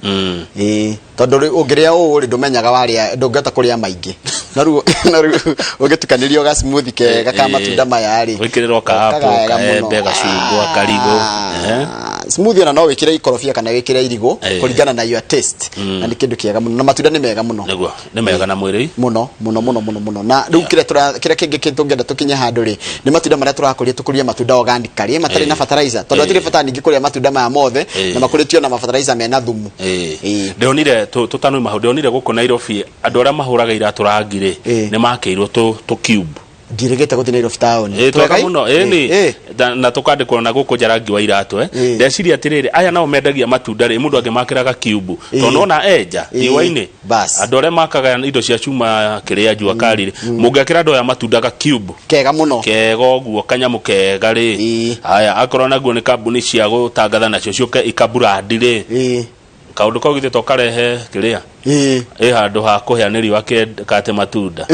tondu ũngĩrĩa ũũ ndũmenyaga warĩa ndũngĩhota kũrĩa maingĩ na rĩu ũgĩtukanirio ga smooth kega ka matunda maya rĩ wĩkĩrĩrwo ka apple kaembe gacungwa karigũ smooth ona no wĩkĩre ikorobia kana wĩkĩre irigũ kũringana na your taste na nĩ kĩndũ kĩega mũno na matunda nĩ mega mũno nĩguo nĩ mega na mwĩrĩ mũno na rĩu kĩrĩa kĩngĩ tũngĩenda tũkinye handũ rĩ nĩ matunda marĩa tũrakũria matunda organically matarĩ na fertilizer tondu atirĩ bata ningĩ kũrĩa matunda maya mothe na makũrĩtio na fertilizer mena thumu ndonire tũtanũ mahũ ndonire gũkũ Nairobi andũ arĩa mahũraga iratũ rangi nĩ makĩirwo tũ cube ndirigete gũthiĩ Nairobi town twega mũno na tũkandĩkwo na gũkũ njarangi wa iratũ ndeciria atĩrĩrĩ aya nao mendagia matunda rĩ mũndũ angĩmakĩraga cube tondũ ona enja riũa-inĩ andũ arĩa makaga indo cia cuma kĩrĩa njua kari rĩ mũngĩakĩra andũ aya matunda ga cube kega mũno kega ũguo kanyamũ kega rĩ haya akorwo naguo nĩ kambuni cia gũtangatha nacio ciũke ikaburandi rĩ kaundu kau githĩ tokarehe kĩrĩa handũ ha kũheanĩrio akate matunda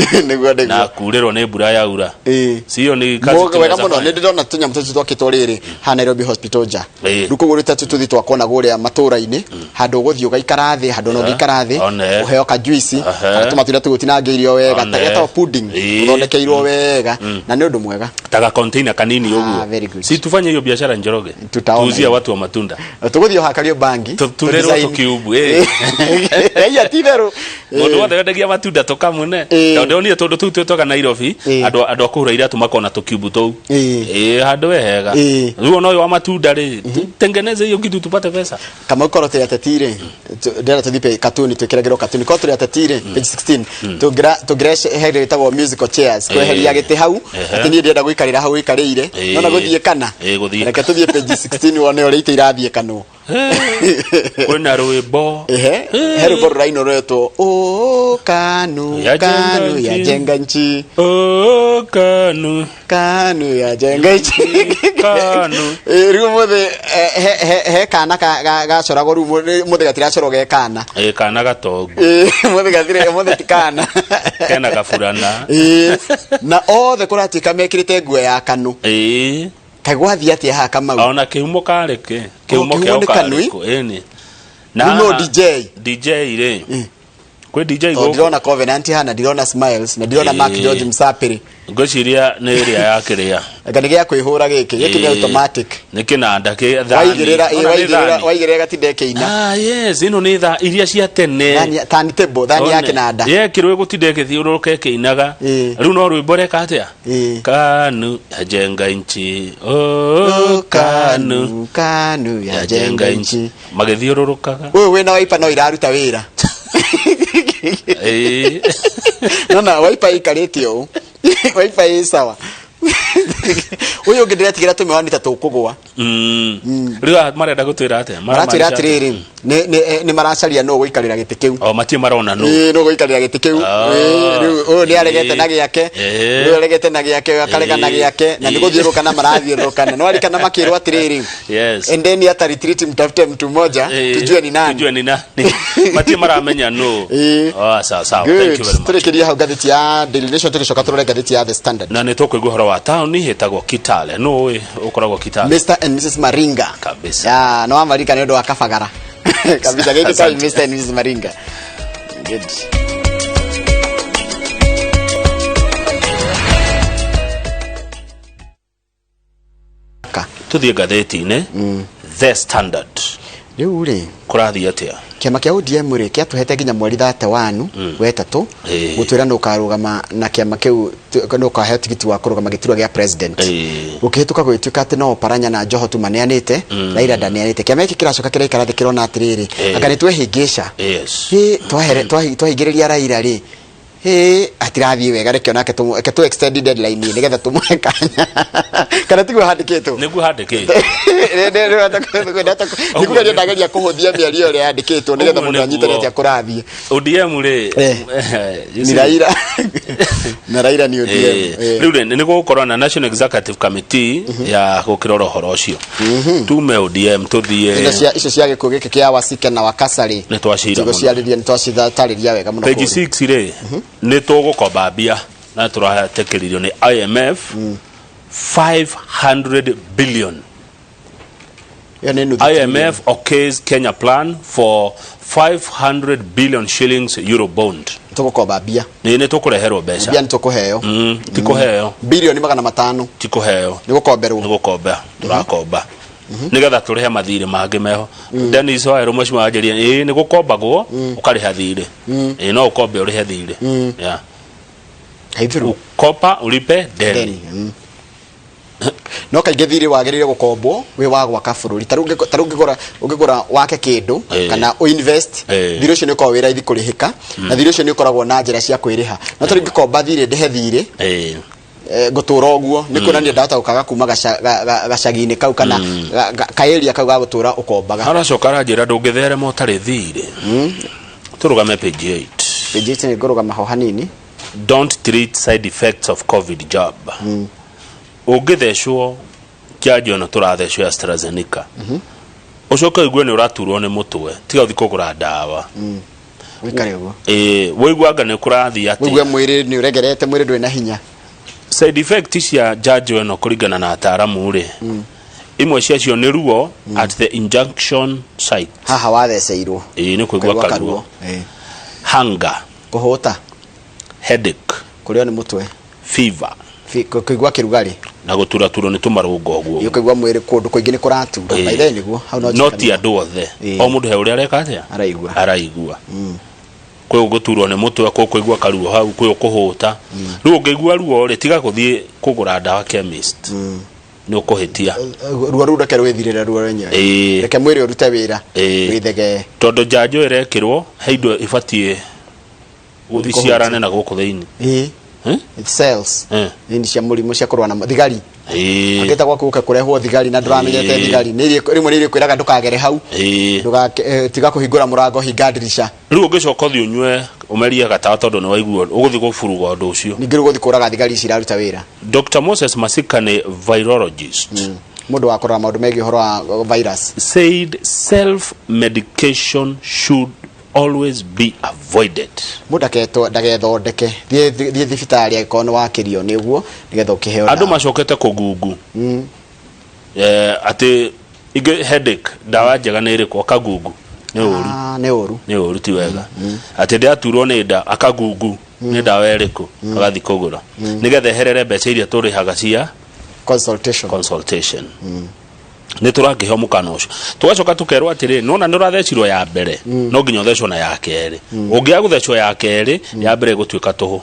na kurĩrwo nĩ mbura yaura sio ni kazi wega mũno nĩ ndĩrona tũnyamũ tũtũ twakĩtwo rĩrĩ ha Nairobi hospital ja rĩu kũgũrĩte tũthi twakona gũrĩa matũra-inĩ handũ gũthiĩ ũgaikara thĩ handũ no gĩikara thĩ ũheo ka juice kana tũmatunda tũgũtinangĩirio wega tagetwo pudding ũthondekeirwo wega na nĩ ũndũ mwega taga container kanini ũguo si tufanye hiyo biashara Njoroge tuuzie watu wa matunda tũgũthiĩ hakario bangi turerwo tukiubu ya titheru mundu wothe wendagia matunda tukamune tondu ni tondu tu twetoga Nairobi andu akũhura iratũ makona tukiubu tou handu wehega riu no wa matunda ri tengeneze hiyo kitu tupate pesa kama ukoro te atatire ndera tuthipe katuni twikiragiro katuni ko turi atatire page 16 tugireshe here itagwo musical chairs kweheria gĩtĩ hau ati ni ndenda gũikarĩra hau ikarĩire no na gũthiĩ kana reke tuthiĩ page 16 wone ũrĩa itirathiĩ kanũ kwena rwĩmbo rwĩmbo rũraino rwetwo KANU yajenga nchi KANU yajenga nchi rĩu mũthĩ he kana gacoragwo rĩu mũthĩ gatiracorwo ge kana kana gatongu mũthĩ gatirĩ mũthĩ ti kana kena gaburana na othe kũratuĩka mekĩrĩte nguo ya KANU kagwathi atia ha Kamau ona kihumo kareke kihumo kĩa kareko na no DJ re kwe DJ go ndirona Covenant hana ndirona Smiles na ndirona Mark George Msapiri ngociria nĩ ĩrĩa yakĩrĩa ngani gĩa kwĩhũra gĩkĩ nĩ automatic nĩ kĩnanda kĩ waigĩrĩra gatindeke-ina yes ino nĩ tha iria cia tene turntable thani ya kĩnanda yekĩrwo gũtindeke thiũrũrũka kĩinaga rĩu no rwĩmbo reka atĩa KANU yajenga nchi KANU yajenga nchi magĩthiũrũrũkaga wewe wĩna waipa no iraruta wĩra no waipa ikarĩtio waipa ĩ sawa uyu ũngĩ ndĩretigĩra tũmĩwanĩta tũkũgũa rĩu marenda gũtwĩra atĩa maratwĩra atĩrĩrĩ nĩ maracaria no gũikarĩra gĩtĩ kĩu matirĩ marona no gũikarĩra gĩtĩ kĩu rĩu ũyũ nĩ aregete na gĩake rĩu aregete na gĩake akarega na gĩake na nĩ gũthiũrũkana marathiũrũkana no arikana makĩrwo atĩrĩrĩ endeni hata retreat mtafute mtu mmoja tujue ni nani matirĩ maramenya no sawa sawa thank you very much tũrĩkĩria hau ngathĩti ya Daily Nation tũgĩcoka tũrore ngathĩti ya The Standard na nĩ tũkũigua ũhoro wa taũni hetagwo Kitale no ũkoragwo Kitale Mr and Mrs Maringa kabisa no Amerika nĩ ũndũ wa kabagara kabisa gĩkĩ ta Mr and Mrs Maringa good tuthiĩ ngathĩti-inĩ The Standard rĩu rĩ kũrathiĩ atĩa kiama kia ODM rĩ kĩatũhete nginya mweri 31 wetatũ gũtwĩra nũ karũgama na kiama kiu nũ kahe tigiti wa kũrũgama gĩturwa gĩa president ũkĩhĩtũka gwĩtuĩka atĩ no Oparanya na Joho tu maneanĩte Raila ndaneanĩte kiama gĩkĩ kĩracoka kĩraikara thĩ kĩrona atĩrĩrĩ anga nĩtwehĩngĩca twahingĩrĩria Raila rĩ atirathi wega reke onake tu extended deadline nigetha tumuhe kanya kana tiguo handikitwo niguo handikitwo niguo ndageria kuhuthia mĩario ĩrĩa yandikitwo nigetha mũndũ anyiterete akũrathie ODM ri ni Raila na Raila ni ODM rĩu nĩ gũkorwo na National Executive Committee ya gũkĩrora ũhoro ũcio tume ODM tuthie icio cia gĩkuũ gĩkĩ kĩa Wasike na Wakasarĩ nĩ twacira nĩ twacitharĩria wega mũno page 6 ri nĩ tũgũkomba mbia na tũratekererio nĩ IMF 500 billion IMF okays Kenya plan for 500 billion shillings euro bond. Tugukomba bia. Ni tukureherwo mbeca. Bia nitukuheo. Tikuheo. Bilioni 500. Tikuheo. Nigukomberwo. Nigukomba. Turakomba. Nigetha turehe mathire mangi meho. Dennis Wairo mheshimiwa ajeria nigukombagwo ukariha thire. No ukombe urihe thire. Yeah. Haithuru. Ukopa ulipe deni. No kaingĩ thirĩ wagĩrĩire gũkombwo wĩ wa gwaka bũrũri tarũ ũngĩgũra wake kĩndũ kana uinvest thirĩ ũcio nĩ ũkoragwo wĩ raithi kũrĩhĩka na thirĩ ũcio nĩ ũkoragwo na njĩra cia kwĩrĩha no tarũ ngĩkomba thirĩ ndĩhe thirĩ gũtũra ũguo nĩ kuonania ndahota gũkaga kuma gacagi-inĩ kau kana kaeria kau ga gũtũra ũkombaga aracoka aranjĩra ndũngĩtherema ũtarĩ thirĩ tũrũgame page 8 nĩ ngũrũgama ho hanini. Don't treat side effects of COVID jab. Ũngĩthecwo kĩanjo na tũrathecwo ya AstraZeneca ũcoka igue nĩ ũraturwo nĩ mũtwe tiga ũthi kũgũra ndawa wĩkare ũguo wĩiguanga nĩ kũrathiĩ atĩ wĩigua mwĩrĩ nĩ ũregerete mwĩrĩ ndwĩ na hinya. Side effect cia njanjo ĩno kũringana na ataaramu rĩ imwe ciacio nĩ ruo at the injection site haha watheceirwo nĩ kũigua karuo hunger kũhũta headache kũrĩo nĩ mũtwe fever kũigua kĩrugarĩ na gũturaturwo nĩ tũmarũngo ũguo ũkaigua mwĩrĩ kũndũ kũingĩ nĩ kũratura maithe nĩguo no ti andũ othe o mũndũ he ũrĩa areka atĩa araigua kwĩ gũturwo nĩ mũtwe kũigua karuo hau kwĩ kũhũta rĩu ũngĩigua ruo rĩ tiga gũthiĩ kũgũra ndawa chemist nĩ ũkũhĩtia ruo rũu reke rwĩthirĩre ruo wenyewe reke mwĩrĩ ũrute wĩra wĩthege tondũ njanjo ĩrekĩrwo he indo ibatiĩ gũthiĩ ciarane na gũkũ thĩinĩ cells ni cia mũrimũ cia kũrũa na thigari agĩta gwaku ũke kũrehwo thigari na ndũramenyete thigari rĩmwe nĩ ĩkwĩraga ndũkagere hau tiga kũhingũra mũrango hinga ndirisha rĩu ũngĩcoka ũthiĩ ũnyue ũmerie gatawa tondũ nĩ waigua ũgũthiĩ gũburuga ũndũ ũcio ningĩ ũgũthiĩ kũraga thigari ici iraruta wĩra. Dr. Moses Masika nĩ virologist mũndũ wa kũrora maũndũ megiĩ ũhoro wa virus said self medication should always be avoided. Muda keto ndagethondeke thiĩ thibitarĩ angĩkorwo nĩ wakĩrio nĩguo nĩgetha ũkĩheo ndawa. Andũ macokete kũgungu atĩ headache ndawa njega nĩ ĩrĩkũ akagungu nĩ ũru ti wega atĩ ndĩaturwo nĩ nda akagungu nĩ ndawa ĩrĩkũ agathiĩ kũgũra nĩgetha eherere mbeca iria tũrĩhaga cia consultation nĩ tũrakĩheo mũkana ũcio tũgacoka tũkerwo atĩrĩ nona nĩ ũrathecirwo ya mbere no nginya ũthecwo na ya kerĩ ũngĩaga gũthecwo ya kerĩ ya mbere gũtuĩka tũhũ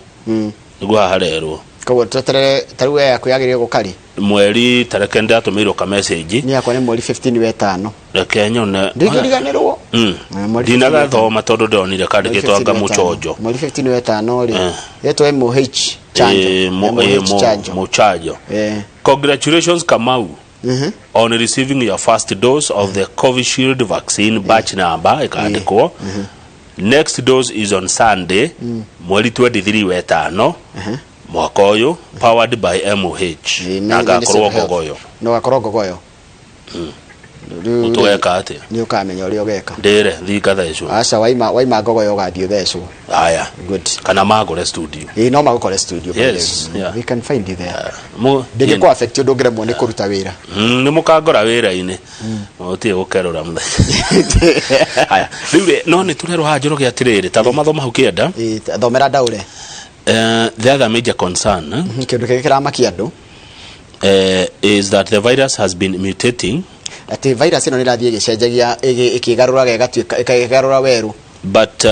nĩguo haha rerwo koguo tarĩu yaku yagĩrĩire gũkarĩ mweri tareke ndatũmĩirwo ka message nĩ yakwa nĩ mweri 15 wetano reke nyone ndingĩriganĩrwo ndinagathoma tondũ ndonire kandĩkĩtwo anga mũchonjo mweri 15 wetano rĩ yetwo MOH chanjo congratulations Kamau on receiving your first dose of the Covishield vaccine batch number ikaandikwo next dose is on Sunday mweri 23 wetano mwaka ũyũ powered by MOH nagakorwo gogoyo utweka ate ni ukamenya uri ogeka ndere thika thecwo aca waima ngogoyo gathio thecwo haya good kana magore studio no magore studio yes we can find you there ndege ko affect ndo ngeremo ni kuruta wira ni mukagora wira-ini utie gukerora muthe haya riu no ni turero hajoro gya tiriri tathoma hau kienda thomera ndaure the other major concern kindu kĩramakia andũ is that the virus has been mutating ati virus ino nirathiĩ gĩcenjagia ĩkĩgarũra ĩkĩgarũra weru but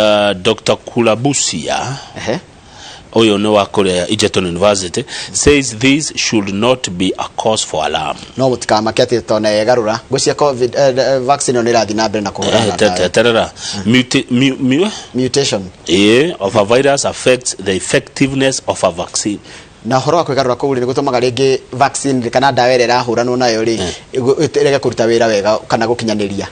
Dr. Kulabusia oyo no wa Korea Egerton University says this should not be a cause for alarm no mutikamakia ati tona yegarũra gũcia covid vaccine ino nirathiĩ na mbere na kũhũrana mutation of a virus affects the effectiveness of a vaccine na horo wa kwigarura kuguri ni gutumaga ringi vaccine kana ndawa ire rahuranwo nayo ri irege kuruta wira wega kana gukinyaniria.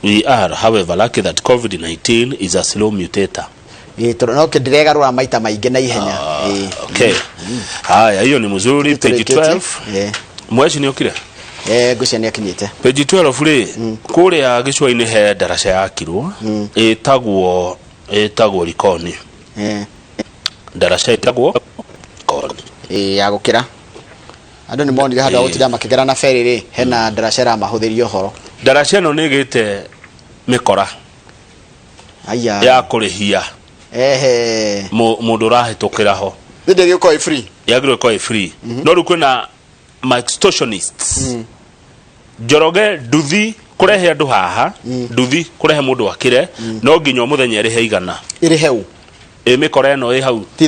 We are however lucky that COVID-19 is a slow mutator. No kidiregarura maita maingi na ihenya. Okay. Haya hiyo ni mzuri page 12. Mwezi ni okire. Gucia ni akinyite. Page 12 ri kuria gicwa-ini he daraca yakirwo etagwo Likoni. Daraca etagwo ya gukira andu ni monire hada utira makigera na ferry ri hena daraca mahuthirio horo daraca ĩno nĩ ĩgĩte mĩkora ya kũrĩhia mũndũ ũrahĩtũkĩra ho ndĩgĩkorwo free yagĩrĩkorwo free no rĩu kwĩna extortionists njoroge nduthi kũrehe andũ haha nduthi kũrehe mũndũ akĩre no nginya mũthenya ĩrĩhe igana ĩrĩhe u mĩkora ĩno ĩ hau ti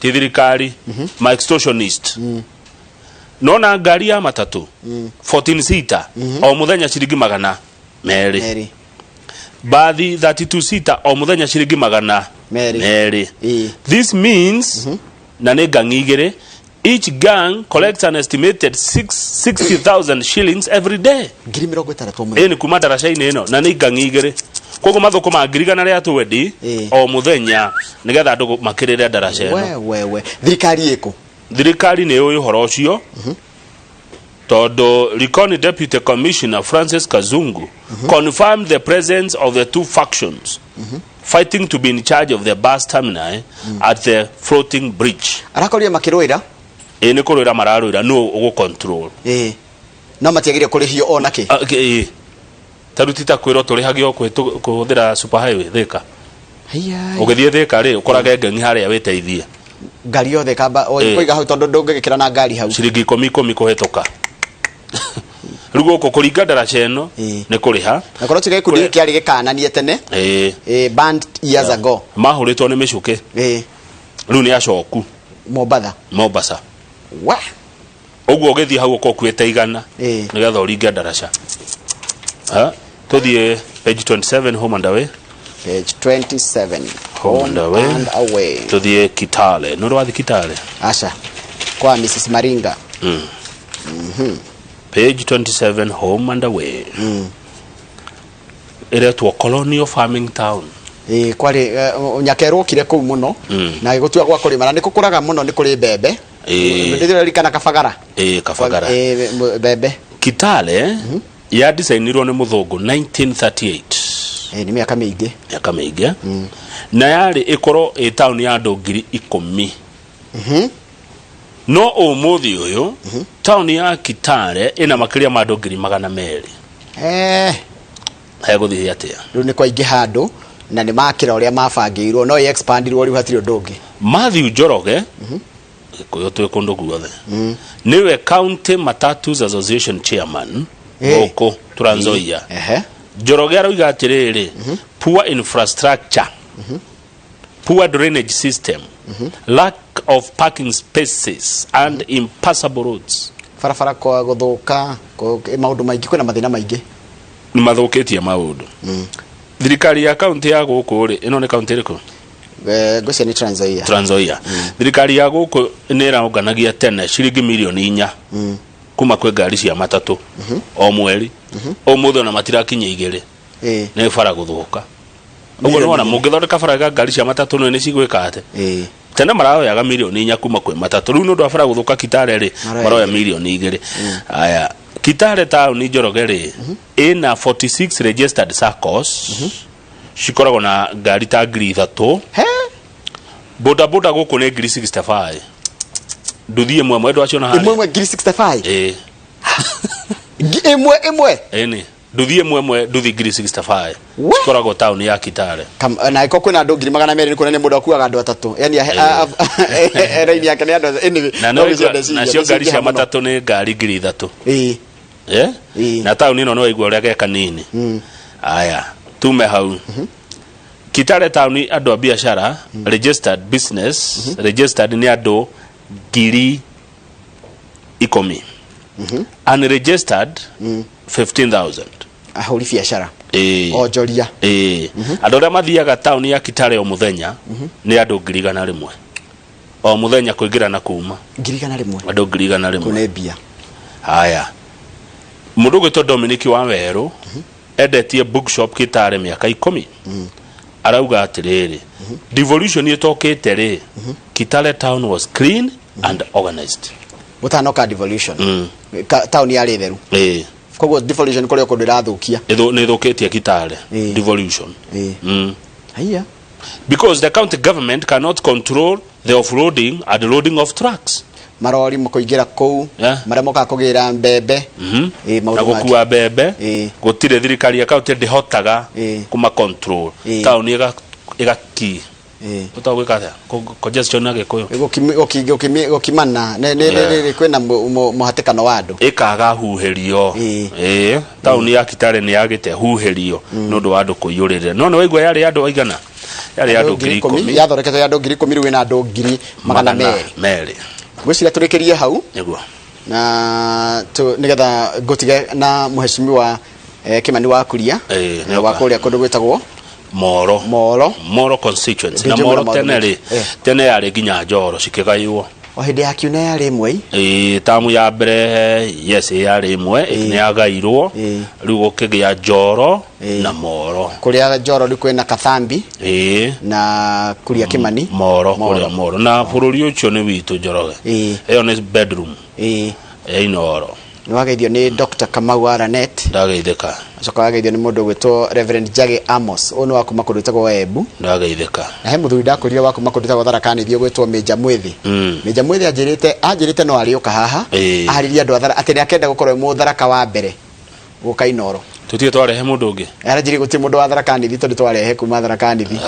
thirikari ma extortionist no na ngari ya matatũ 14 seater o mũthenya ciringi 200 bathi 32 seater o mũthenya ciringi 200 this means na nĩ gangi igĩrĩ each gang collects an estimated 60,000 shillings every day ni kuma daraca-inĩ ĩno na nĩ gangi igĩrĩ koguo mathũkũ ma ngirigana rĩa twendi o mũthenya nĩgetha andũ makĩrĩre daraca ĩno thirikari nĩ ũyũ ũhoro ũcio tondũ Likoni Deputy Commissioner Francis Kazungu confirmed the presence of the two factions fighting to be in charge of the bus terminal at the floating bridge. Arakoria makirwira nĩ kũrwĩra mararwĩra no ũgũ control no matiagire kũrĩhio ona kĩ tarutita kwĩrwo tũrĩhagio kũhũthĩra super highway Thika ũgĩthiĩ Thika rĩ ũkorage ngengi harĩa wĩteithie ngari yothe kamba oiga hau tondũ ndũngĩgĩkĩra na ngari hau ciringi 10 kũhetũka rĩu gũkũ kũringa daraca ĩno nĩ kũrĩha na korwo tigĩ kundi kĩarĩ gĩkananie tene band years ago mahũrĩtwo nĩ mĩcũkĩ rĩu nĩ acoku Mombasa ũguo ũgĩthiĩ hau ũkokuĩte igana nĩgetha ũringe daraca tũthiĩ page 27 home and away page 27 home and away tũthiĩ Kitale nĩ rwathi Kitale aca kwa Mrs Maringa page 27 home and away iretwo colonial farming town kwari nyakerwo kire kuu muno na gĩgũtua gwa kũrĩma na nĩkũkũraga muno nĩ kũrĩ mbembe ndĩrerikana kabagara mbembe Kitale ya designirwo nĩ mũthũngũ 1938 nĩ mĩaka mĩingĩ na yarĩ ĩkorwo ĩ town ya andũ 10,000 no ũmũthĩ ũyũ town ya Kitale ĩna makĩria ma andũ 200 hegũthiĩ atĩa rĩu nĩ kwa ingĩ handũ na nĩ makĩra ũrĩa mabangĩirwo no expandirwo rĩu hatirĩ ũndũ ũngĩ Matthew Njoroge gĩkũyũ twĩ kũndũ guothe nĩwe County Matatus Association Chairman gũkũ Trans Nzoia Njoroge aroiga atĩrĩrĩ poor infrastructure poor drainage system lack of parking spaces and impassable roads barabara kwa gũthũka maũndũ maingĩ kwĩna mathĩna maingĩ nĩ mathũkĩtie maũndũ thirikari ya county ya gũkũ rĩ ĩno nĩ county ĩrĩkũ ngũcia nĩ Trans Nzoia thirikari ya gũkũ nĩ ĩraũnganagia tene ciringi milioni 4 kuma kwĩ ngari cia matatũ o mweri ũmũthĩ ona matirakinya 2 nĩ bara gũthũka ũguo nĩ wona mũngĩthondeka bara ya ngari cia matatũ nĩ cigwĩka atĩ tena maraoyaga milioni 4 kuma kwĩ matatũ rĩu nĩ ũndũ wa bara gũthũka Kitale rĩ maroya milioni 2 aya Kitale town Njoroge rĩ ĩna 46 registered SACCOs cikoragwo na ngari ta 3,000 boda gũkũ nĩ 65 nduthi ĩmwe mwendwa acio na harĩ ĩmwe 65 ĩmwe nĩ nduthi ĩmwe nduthi 65 cikoragwo town ya Kitale na iko kwĩna andũ 200 nĩ kuonania mũndũ akuaga andũ atatũ yani raini yake nĩ andũ na cio ngari cia matatũ nĩ ngari 3,000 na town ĩno no waigua ũrĩa geka nini aya tume hau Kitale town andũ a biashara registered business registered ni andũ 10,000 unregistered 15,000 ahuri biashara onjoria andũ arĩa mathiaga town ya Kitale o mũthenya nĩ andũ 100,000 o mũthenya kũingĩra na kuma 100,000 andũ 100,000 kune bia haya mũndũ gwĩtwo Dominic wa Werũ endetie bookshop Kitale mĩaka 10 arauga atĩrĩrĩ devolution ĩtokĩte rĩ Kitale town was clean and organized gũtanoka devolution town yarĩ theru koguo devolution kũrĩa kũndũ ĩrathũkia nĩ thũkĩtie Kitale devolution haya because the county government cannot control the offloading and loading of trucks marori mukoingira kou maria moka kugira mbembe na gukua mbembe gutire thirikari ya kaunti ndihotaga kuma control town igaki utaweka congestion na gikuyu gukimana ne kwena muhatekano wa andu ikaga huherio town ya Kitale ni yagite huherio nundu wa andu kuyurire no waigwa yari andu aigana yari andu 10,000 yathoreke andu 10,000 riu na andu 200,000 gwicira turikirie hau niguo na nigetha gutige na muheshimiwa Kimani wa Kuria wa kuria kundu gwitagwo Moro constituency na Moro tene yari ginya Njoro cikigaiwo o hindi ya kiuna yari imwe tamu ya mbere yes yari imwe ni yagairwo riu gukigia Njoro na Moro kuria Njoro ri kwena Kathambi na Kuria Kimani Moro na bururi ucio ni witu Njoroge eyo ni bedroom Inoro niwageithio ni Dr. Kamau Aranet ndageitheka acoka wageithio ni mundu gwitwo Reverend Jage Amos ono wakuma kundutagwo Webu ndageitheka na he muthuri ndakurire wakuma kundutagwo Tharakani thio gwitwo Meja Mwithi Meja Mwithi anjirite no ariuka haha ahariria andu athara atiri akenda gukorwo mu Tharaka wa mbere guka Inoro tutie twarehe mundu ungi arajiri guti mundu wa Tharakani thito twarehe kuma Tharakani thi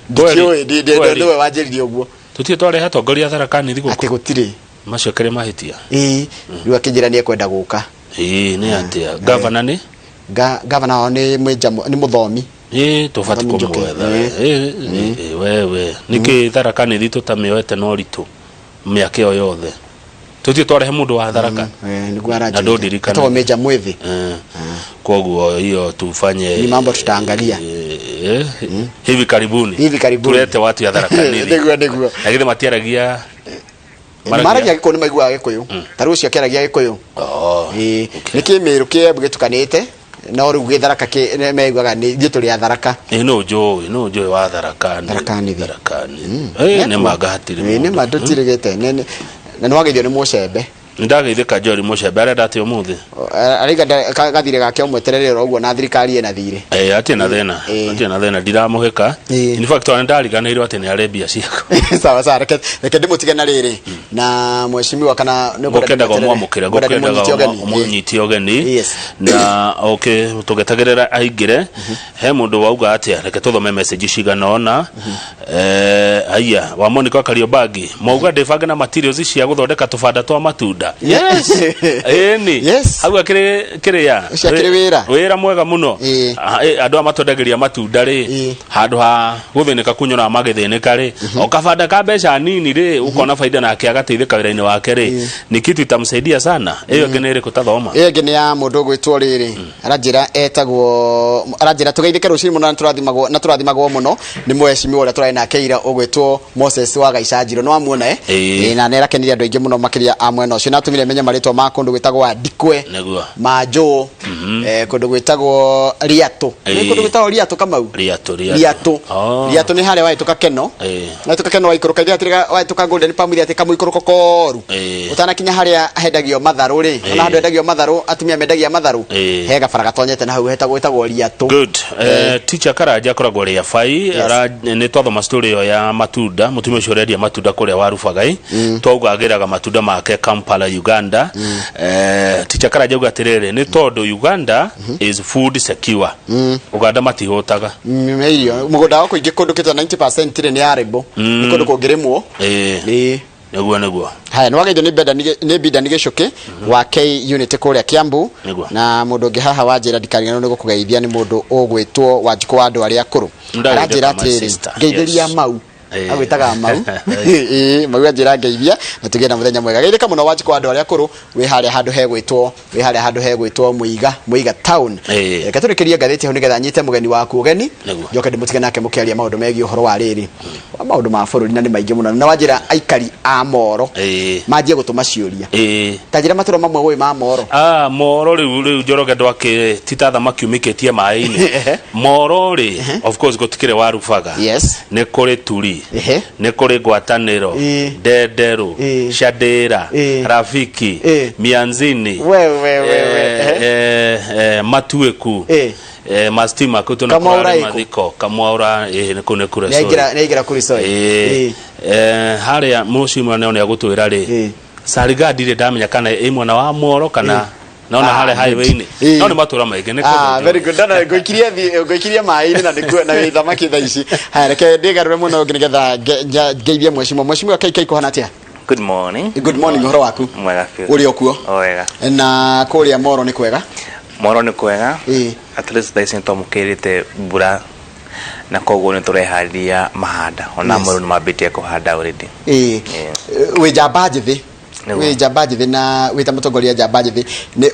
ndiwe wanjiririe uguo tutie twarehe atongoria Tharakani thi ati gutire macokere mahitia riu akijira ni ekwenda guka ni atia governor ni governor ni Meja ni muthomi tufati kumwetha wewe niki Tharakani thito tamioete no ritu miaka yo yothe tutie twarehe mundu wa Tharaka na ndo dirikana to Meja Mwithi koguo hiyo tufanye ni mambo tutaangalia hivi karibuni tulete watu ya Tharakani niguo lakini matiaragia maragia gikuyu ni maigua gikuyu taru cio keragia gikuyu niki miru kie bugitukanite no riu githaraka ke meiguaga ni gituri ya Tharaka no joy wa Tharakani ne magahatire ne madotirigete ne nwageithio ni mucembe ndageithika Njori mucembe arenda ati umuthi ariga gathire gake umwetererero uguo na thirikari ena thire ati na thena ndiramuhika in fact wana ndariganirwo ati ni arebia ciako sawa reke ndimutige na riri na mheshimiwa kana ngokenda gwamukira ngokenda umunyiti ogeni na okay tugetagirira aingire he mundu wauga ati reke tuthome message ciganona aya wa Monica Kariobagi mauga ndibanga na materials cia guthondeka tubanda twa matunda hau akiri ya wira mwega muno andu amatondagiria matunda ri handu ha guthinika kunyora magithinika ri okabanda ka mbeca nini ri ukona faida na akia gateithika wira-ini wake ri ni kitu itamsaidia sana iyo ngenere kutathoma iyo ngene ya mundu gwitwo riri arajira etagwo arajira tugeithike rucini muno na turathimagwo muno ni mheshimiwa uria turai na keira ugwitwo Moses wa Gaicajiro no amuona na nera keniria andu aingi muno makiria amwena ucio natumire menye maritwa ma kundu gwitagwo Dikwe Majo kundu gwitagwo Riato ni kundu gwitagwo Riato Kamau Riato ni hare wa tukakeno na tukakeno wa ikuruka ithia wa tukagolden family ati kamu ikuruko koru utana kinya hare hendagio matharu ri na handu hendagio matharu atumia mendagia matharu hega faraga tonyete na hau hetagwo Riato good teacher Karaja koragwo ria fai ni twathoma story yo ya matunda mutumia ucio redia matunda kuria warubagai twaugagira matunda make Kampala Uganda teacher Karaja uga atiriri ni tondu Uganda is food secure Uganda matihotaga irio mugunda wako ingi kundu kita 90% ri ni arebo ni kundu kungiremwo neguo haya no wageithio ni bida ni gicuki wa K unit kuria Kiambu na mundu ngi haha wanjira ndikarigano ni gukugeithia ni mundu ugwitwo Wanjiko wa andu aria akuru arajira atiri ngeithiria mau agwitaga mau mau anjira ngeithia na tugenda muthenya mwega geithika muno Wanjiko wa andu aria akuru wi haria handu hegwitwo Muiga town katurikiria ngatheti hau nigetha nyite mugeni waku ugeni njoke ndimutige nake mukiaria maundu megi uhoro wa riri maundu ma bururi na ni maingi muno na wanjira aikari a Moro manjie gutuma ciuria tajira maturo mamwe gwi ma Moro Moro riu Njoroge ndwake titatha makiumikitie mai-ini Moro ri of course gutikire warubaga ni kuri Turi ni kuri Ngwataniro Ndenderu Shadera Rafiki Mianzini Matueku mastima kutuna kura mathiko Kamwaura nikune kure so neigira kuri so haria mushimwa ne gutwira ri Sarigadi ile damenya kana mwana wa Moro kana naona hale highway-ini no ni matura maige ne ko very good dana goikiria mai-ini na thamaki tha ici haya reke ndigarure muno ngigetha ngeithie mweshimwa KK kuhana atia. Good morning. Good morning, horo waku? Mwega fiu. Uri okuo? Wega. Na kuria Moro ni kwega? Moro ni kwega. At least thaicĩ nĩtwamũkĩrĩte mbura na koguo nĩtũreharĩria mahanda ona Moro nĩmambĩtie kũhanda already. Wĩ njamba njĩthĩ na wĩ ta mũtongoria njamba njĩthĩ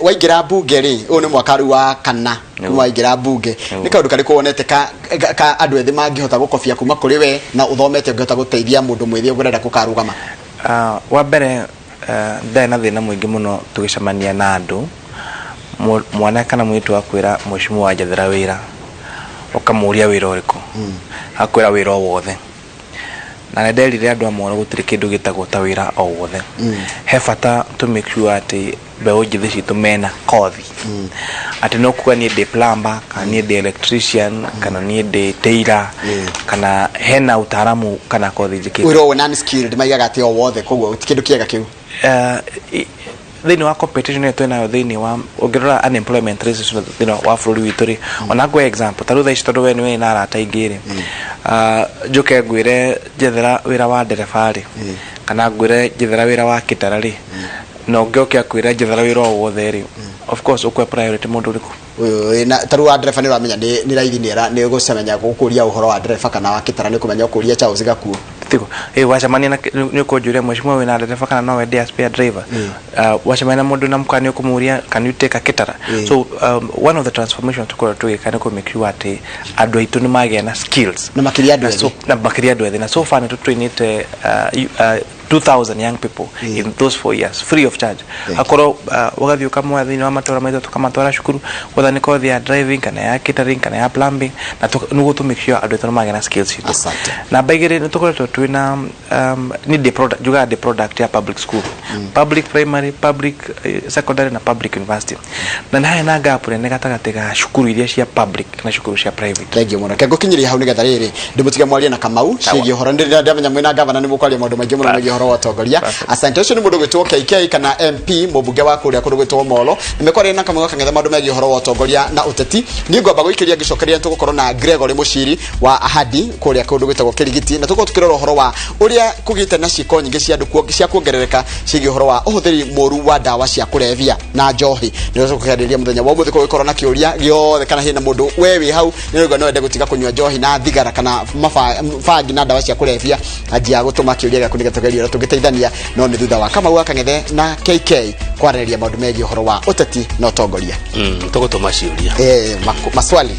waingĩra mbunge rĩ ũyũ nĩ mwaka rĩu wa kana kuma waingĩra mbunge nĩ kaũndũ karĩkũ wonete ka andũ ethĩ mangĩhota gũkobia kuma kũrĩ we na ũthomete ũngĩhota gũteithia mũndũ mwĩthĩ ũrenda gũkarũgama? Wa mbere ndarĩ na thĩna mũingĩ mũno tũgĩcemania na andũ mwana kana mũirĩtu akwĩra mweshimwa wanjathĩra wĩra ũkamũria wĩra ũrĩkũ akwĩra wĩra o wothe na nĩnderire andũ a Moro gũtirĩ kĩndũ gĩtagwo ta wĩra o wothe he bata to make sure atĩ mbeũ njĩthĩ citũ mena kothi atĩ no kuga niĩ ndĩ plumber kana niĩ ndĩ electrician kana niĩ ndĩ tailor kana hena utaaramu kana kothi njĩkĩte wĩra o non skilled maigaga atĩ o wothe koguo ti kĩndũ kĩega kĩu thĩinĩ wa competition ĩyo twĩnayo thĩinĩ wa ũngĩrora unemployment rate thĩinĩ wa bũrũri witũ rĩ ona ngwe example ta rĩu thaa ici tondũ we nĩ na arata aingĩ rĩ njũke ngwĩre njethera wĩra wa ndereba rĩ kana ngwĩre njethera wĩra wa kĩtara rĩ na ũngĩoke akwĩra njethera wĩra o wothe rĩ of course ũkwe priority mũndũ ũrĩkũ na taru wa ndereba nĩ ũramenya nĩ raithi nĩ gũcemenya gũkũria ũhoro wa ndereba kana wa kĩtara nĩ kũmenya ũkũria Charles Gakuo tigo wacemania na nĩ ũkũnjũria mweshimwa wĩna ndereba kana no wende spare driver wacemania na mũndũ na mkani ũkũmũria can you take a kĩtara so one of the transformations tũkorwo tũgĩka nĩ kũ make sure atĩ andũ aitũ nĩ magĩa na skills na makĩria andũ ethĩ na so far nĩtũtrainĩte 2,000 young people in those 4 years free of charge akorwo wagathiĩ ũkamwe thĩinĩ wa matũra maitũ tũkamatwara cukuru whether nĩ kothi ya driving kana ya catering kana ya plumbing na nĩguo to make sure andũ aitũ nĩ magĩa na skills citũ namba igĩrĩ nĩtũkoretwo twĩna njugaga the product ya public school public primary public secondary na public university na nĩ harĩ na gap nene gatagatĩ ga cukuru iria cia public na cukuru cia private. Thengiũ mũno ngũkinyĩria hau nĩgetha rĩrĩ ndĩmũtige mwarie na Kamau ciĩgiĩ ũhoro nĩ ndamenya mwĩna gavana nĩ mũkwaria maũndũ maingĩ mũno megiĩ ũhoro wa ũtongoria. Asante ũcio nĩ mũndũ gwĩtwo KK kana MP mũmbunge wa kũrĩa kũndũ gwĩtwo Molo nĩmekwaria na Kamau akang'etha maũndũ megiĩ ũhoro wa ũtongoria na ũteti nĩ ngwamba gũikĩria ngĩcokeria tũgũkorwo na Gregory Mũciri wa Ahadi kũrĩa kũndũ gwĩtagwo Kĩrigiti na tũkorwo tukĩrora ũhoro wa ũrĩa kũgĩte na ciiko nyingĩ cia andũ cia kuongerereka ciĩgiĩ ũhoro wa ũhũthĩri mũru wa ndawa cia kũrebia na njohi nĩ tũkũkĩarĩria mũthenya wa ũmũthĩ gũkorwo na kĩũria gĩothe kana hena mũndũ we wĩ hau nĩ ũgwa no wende gũtiga kũnyua njohi na thigara kana bangi na ndawa cia kũrebia anjia gũtũma kĩũria gĩaku nĩgetha tũgerie tũgĩteithania no nĩ thutha wa Kamau akang'ethe na KK kwarĩrĩria maũndũ megiĩ ũhoro wa ũteti na ũtongoria tũgũtũma ciũria maswali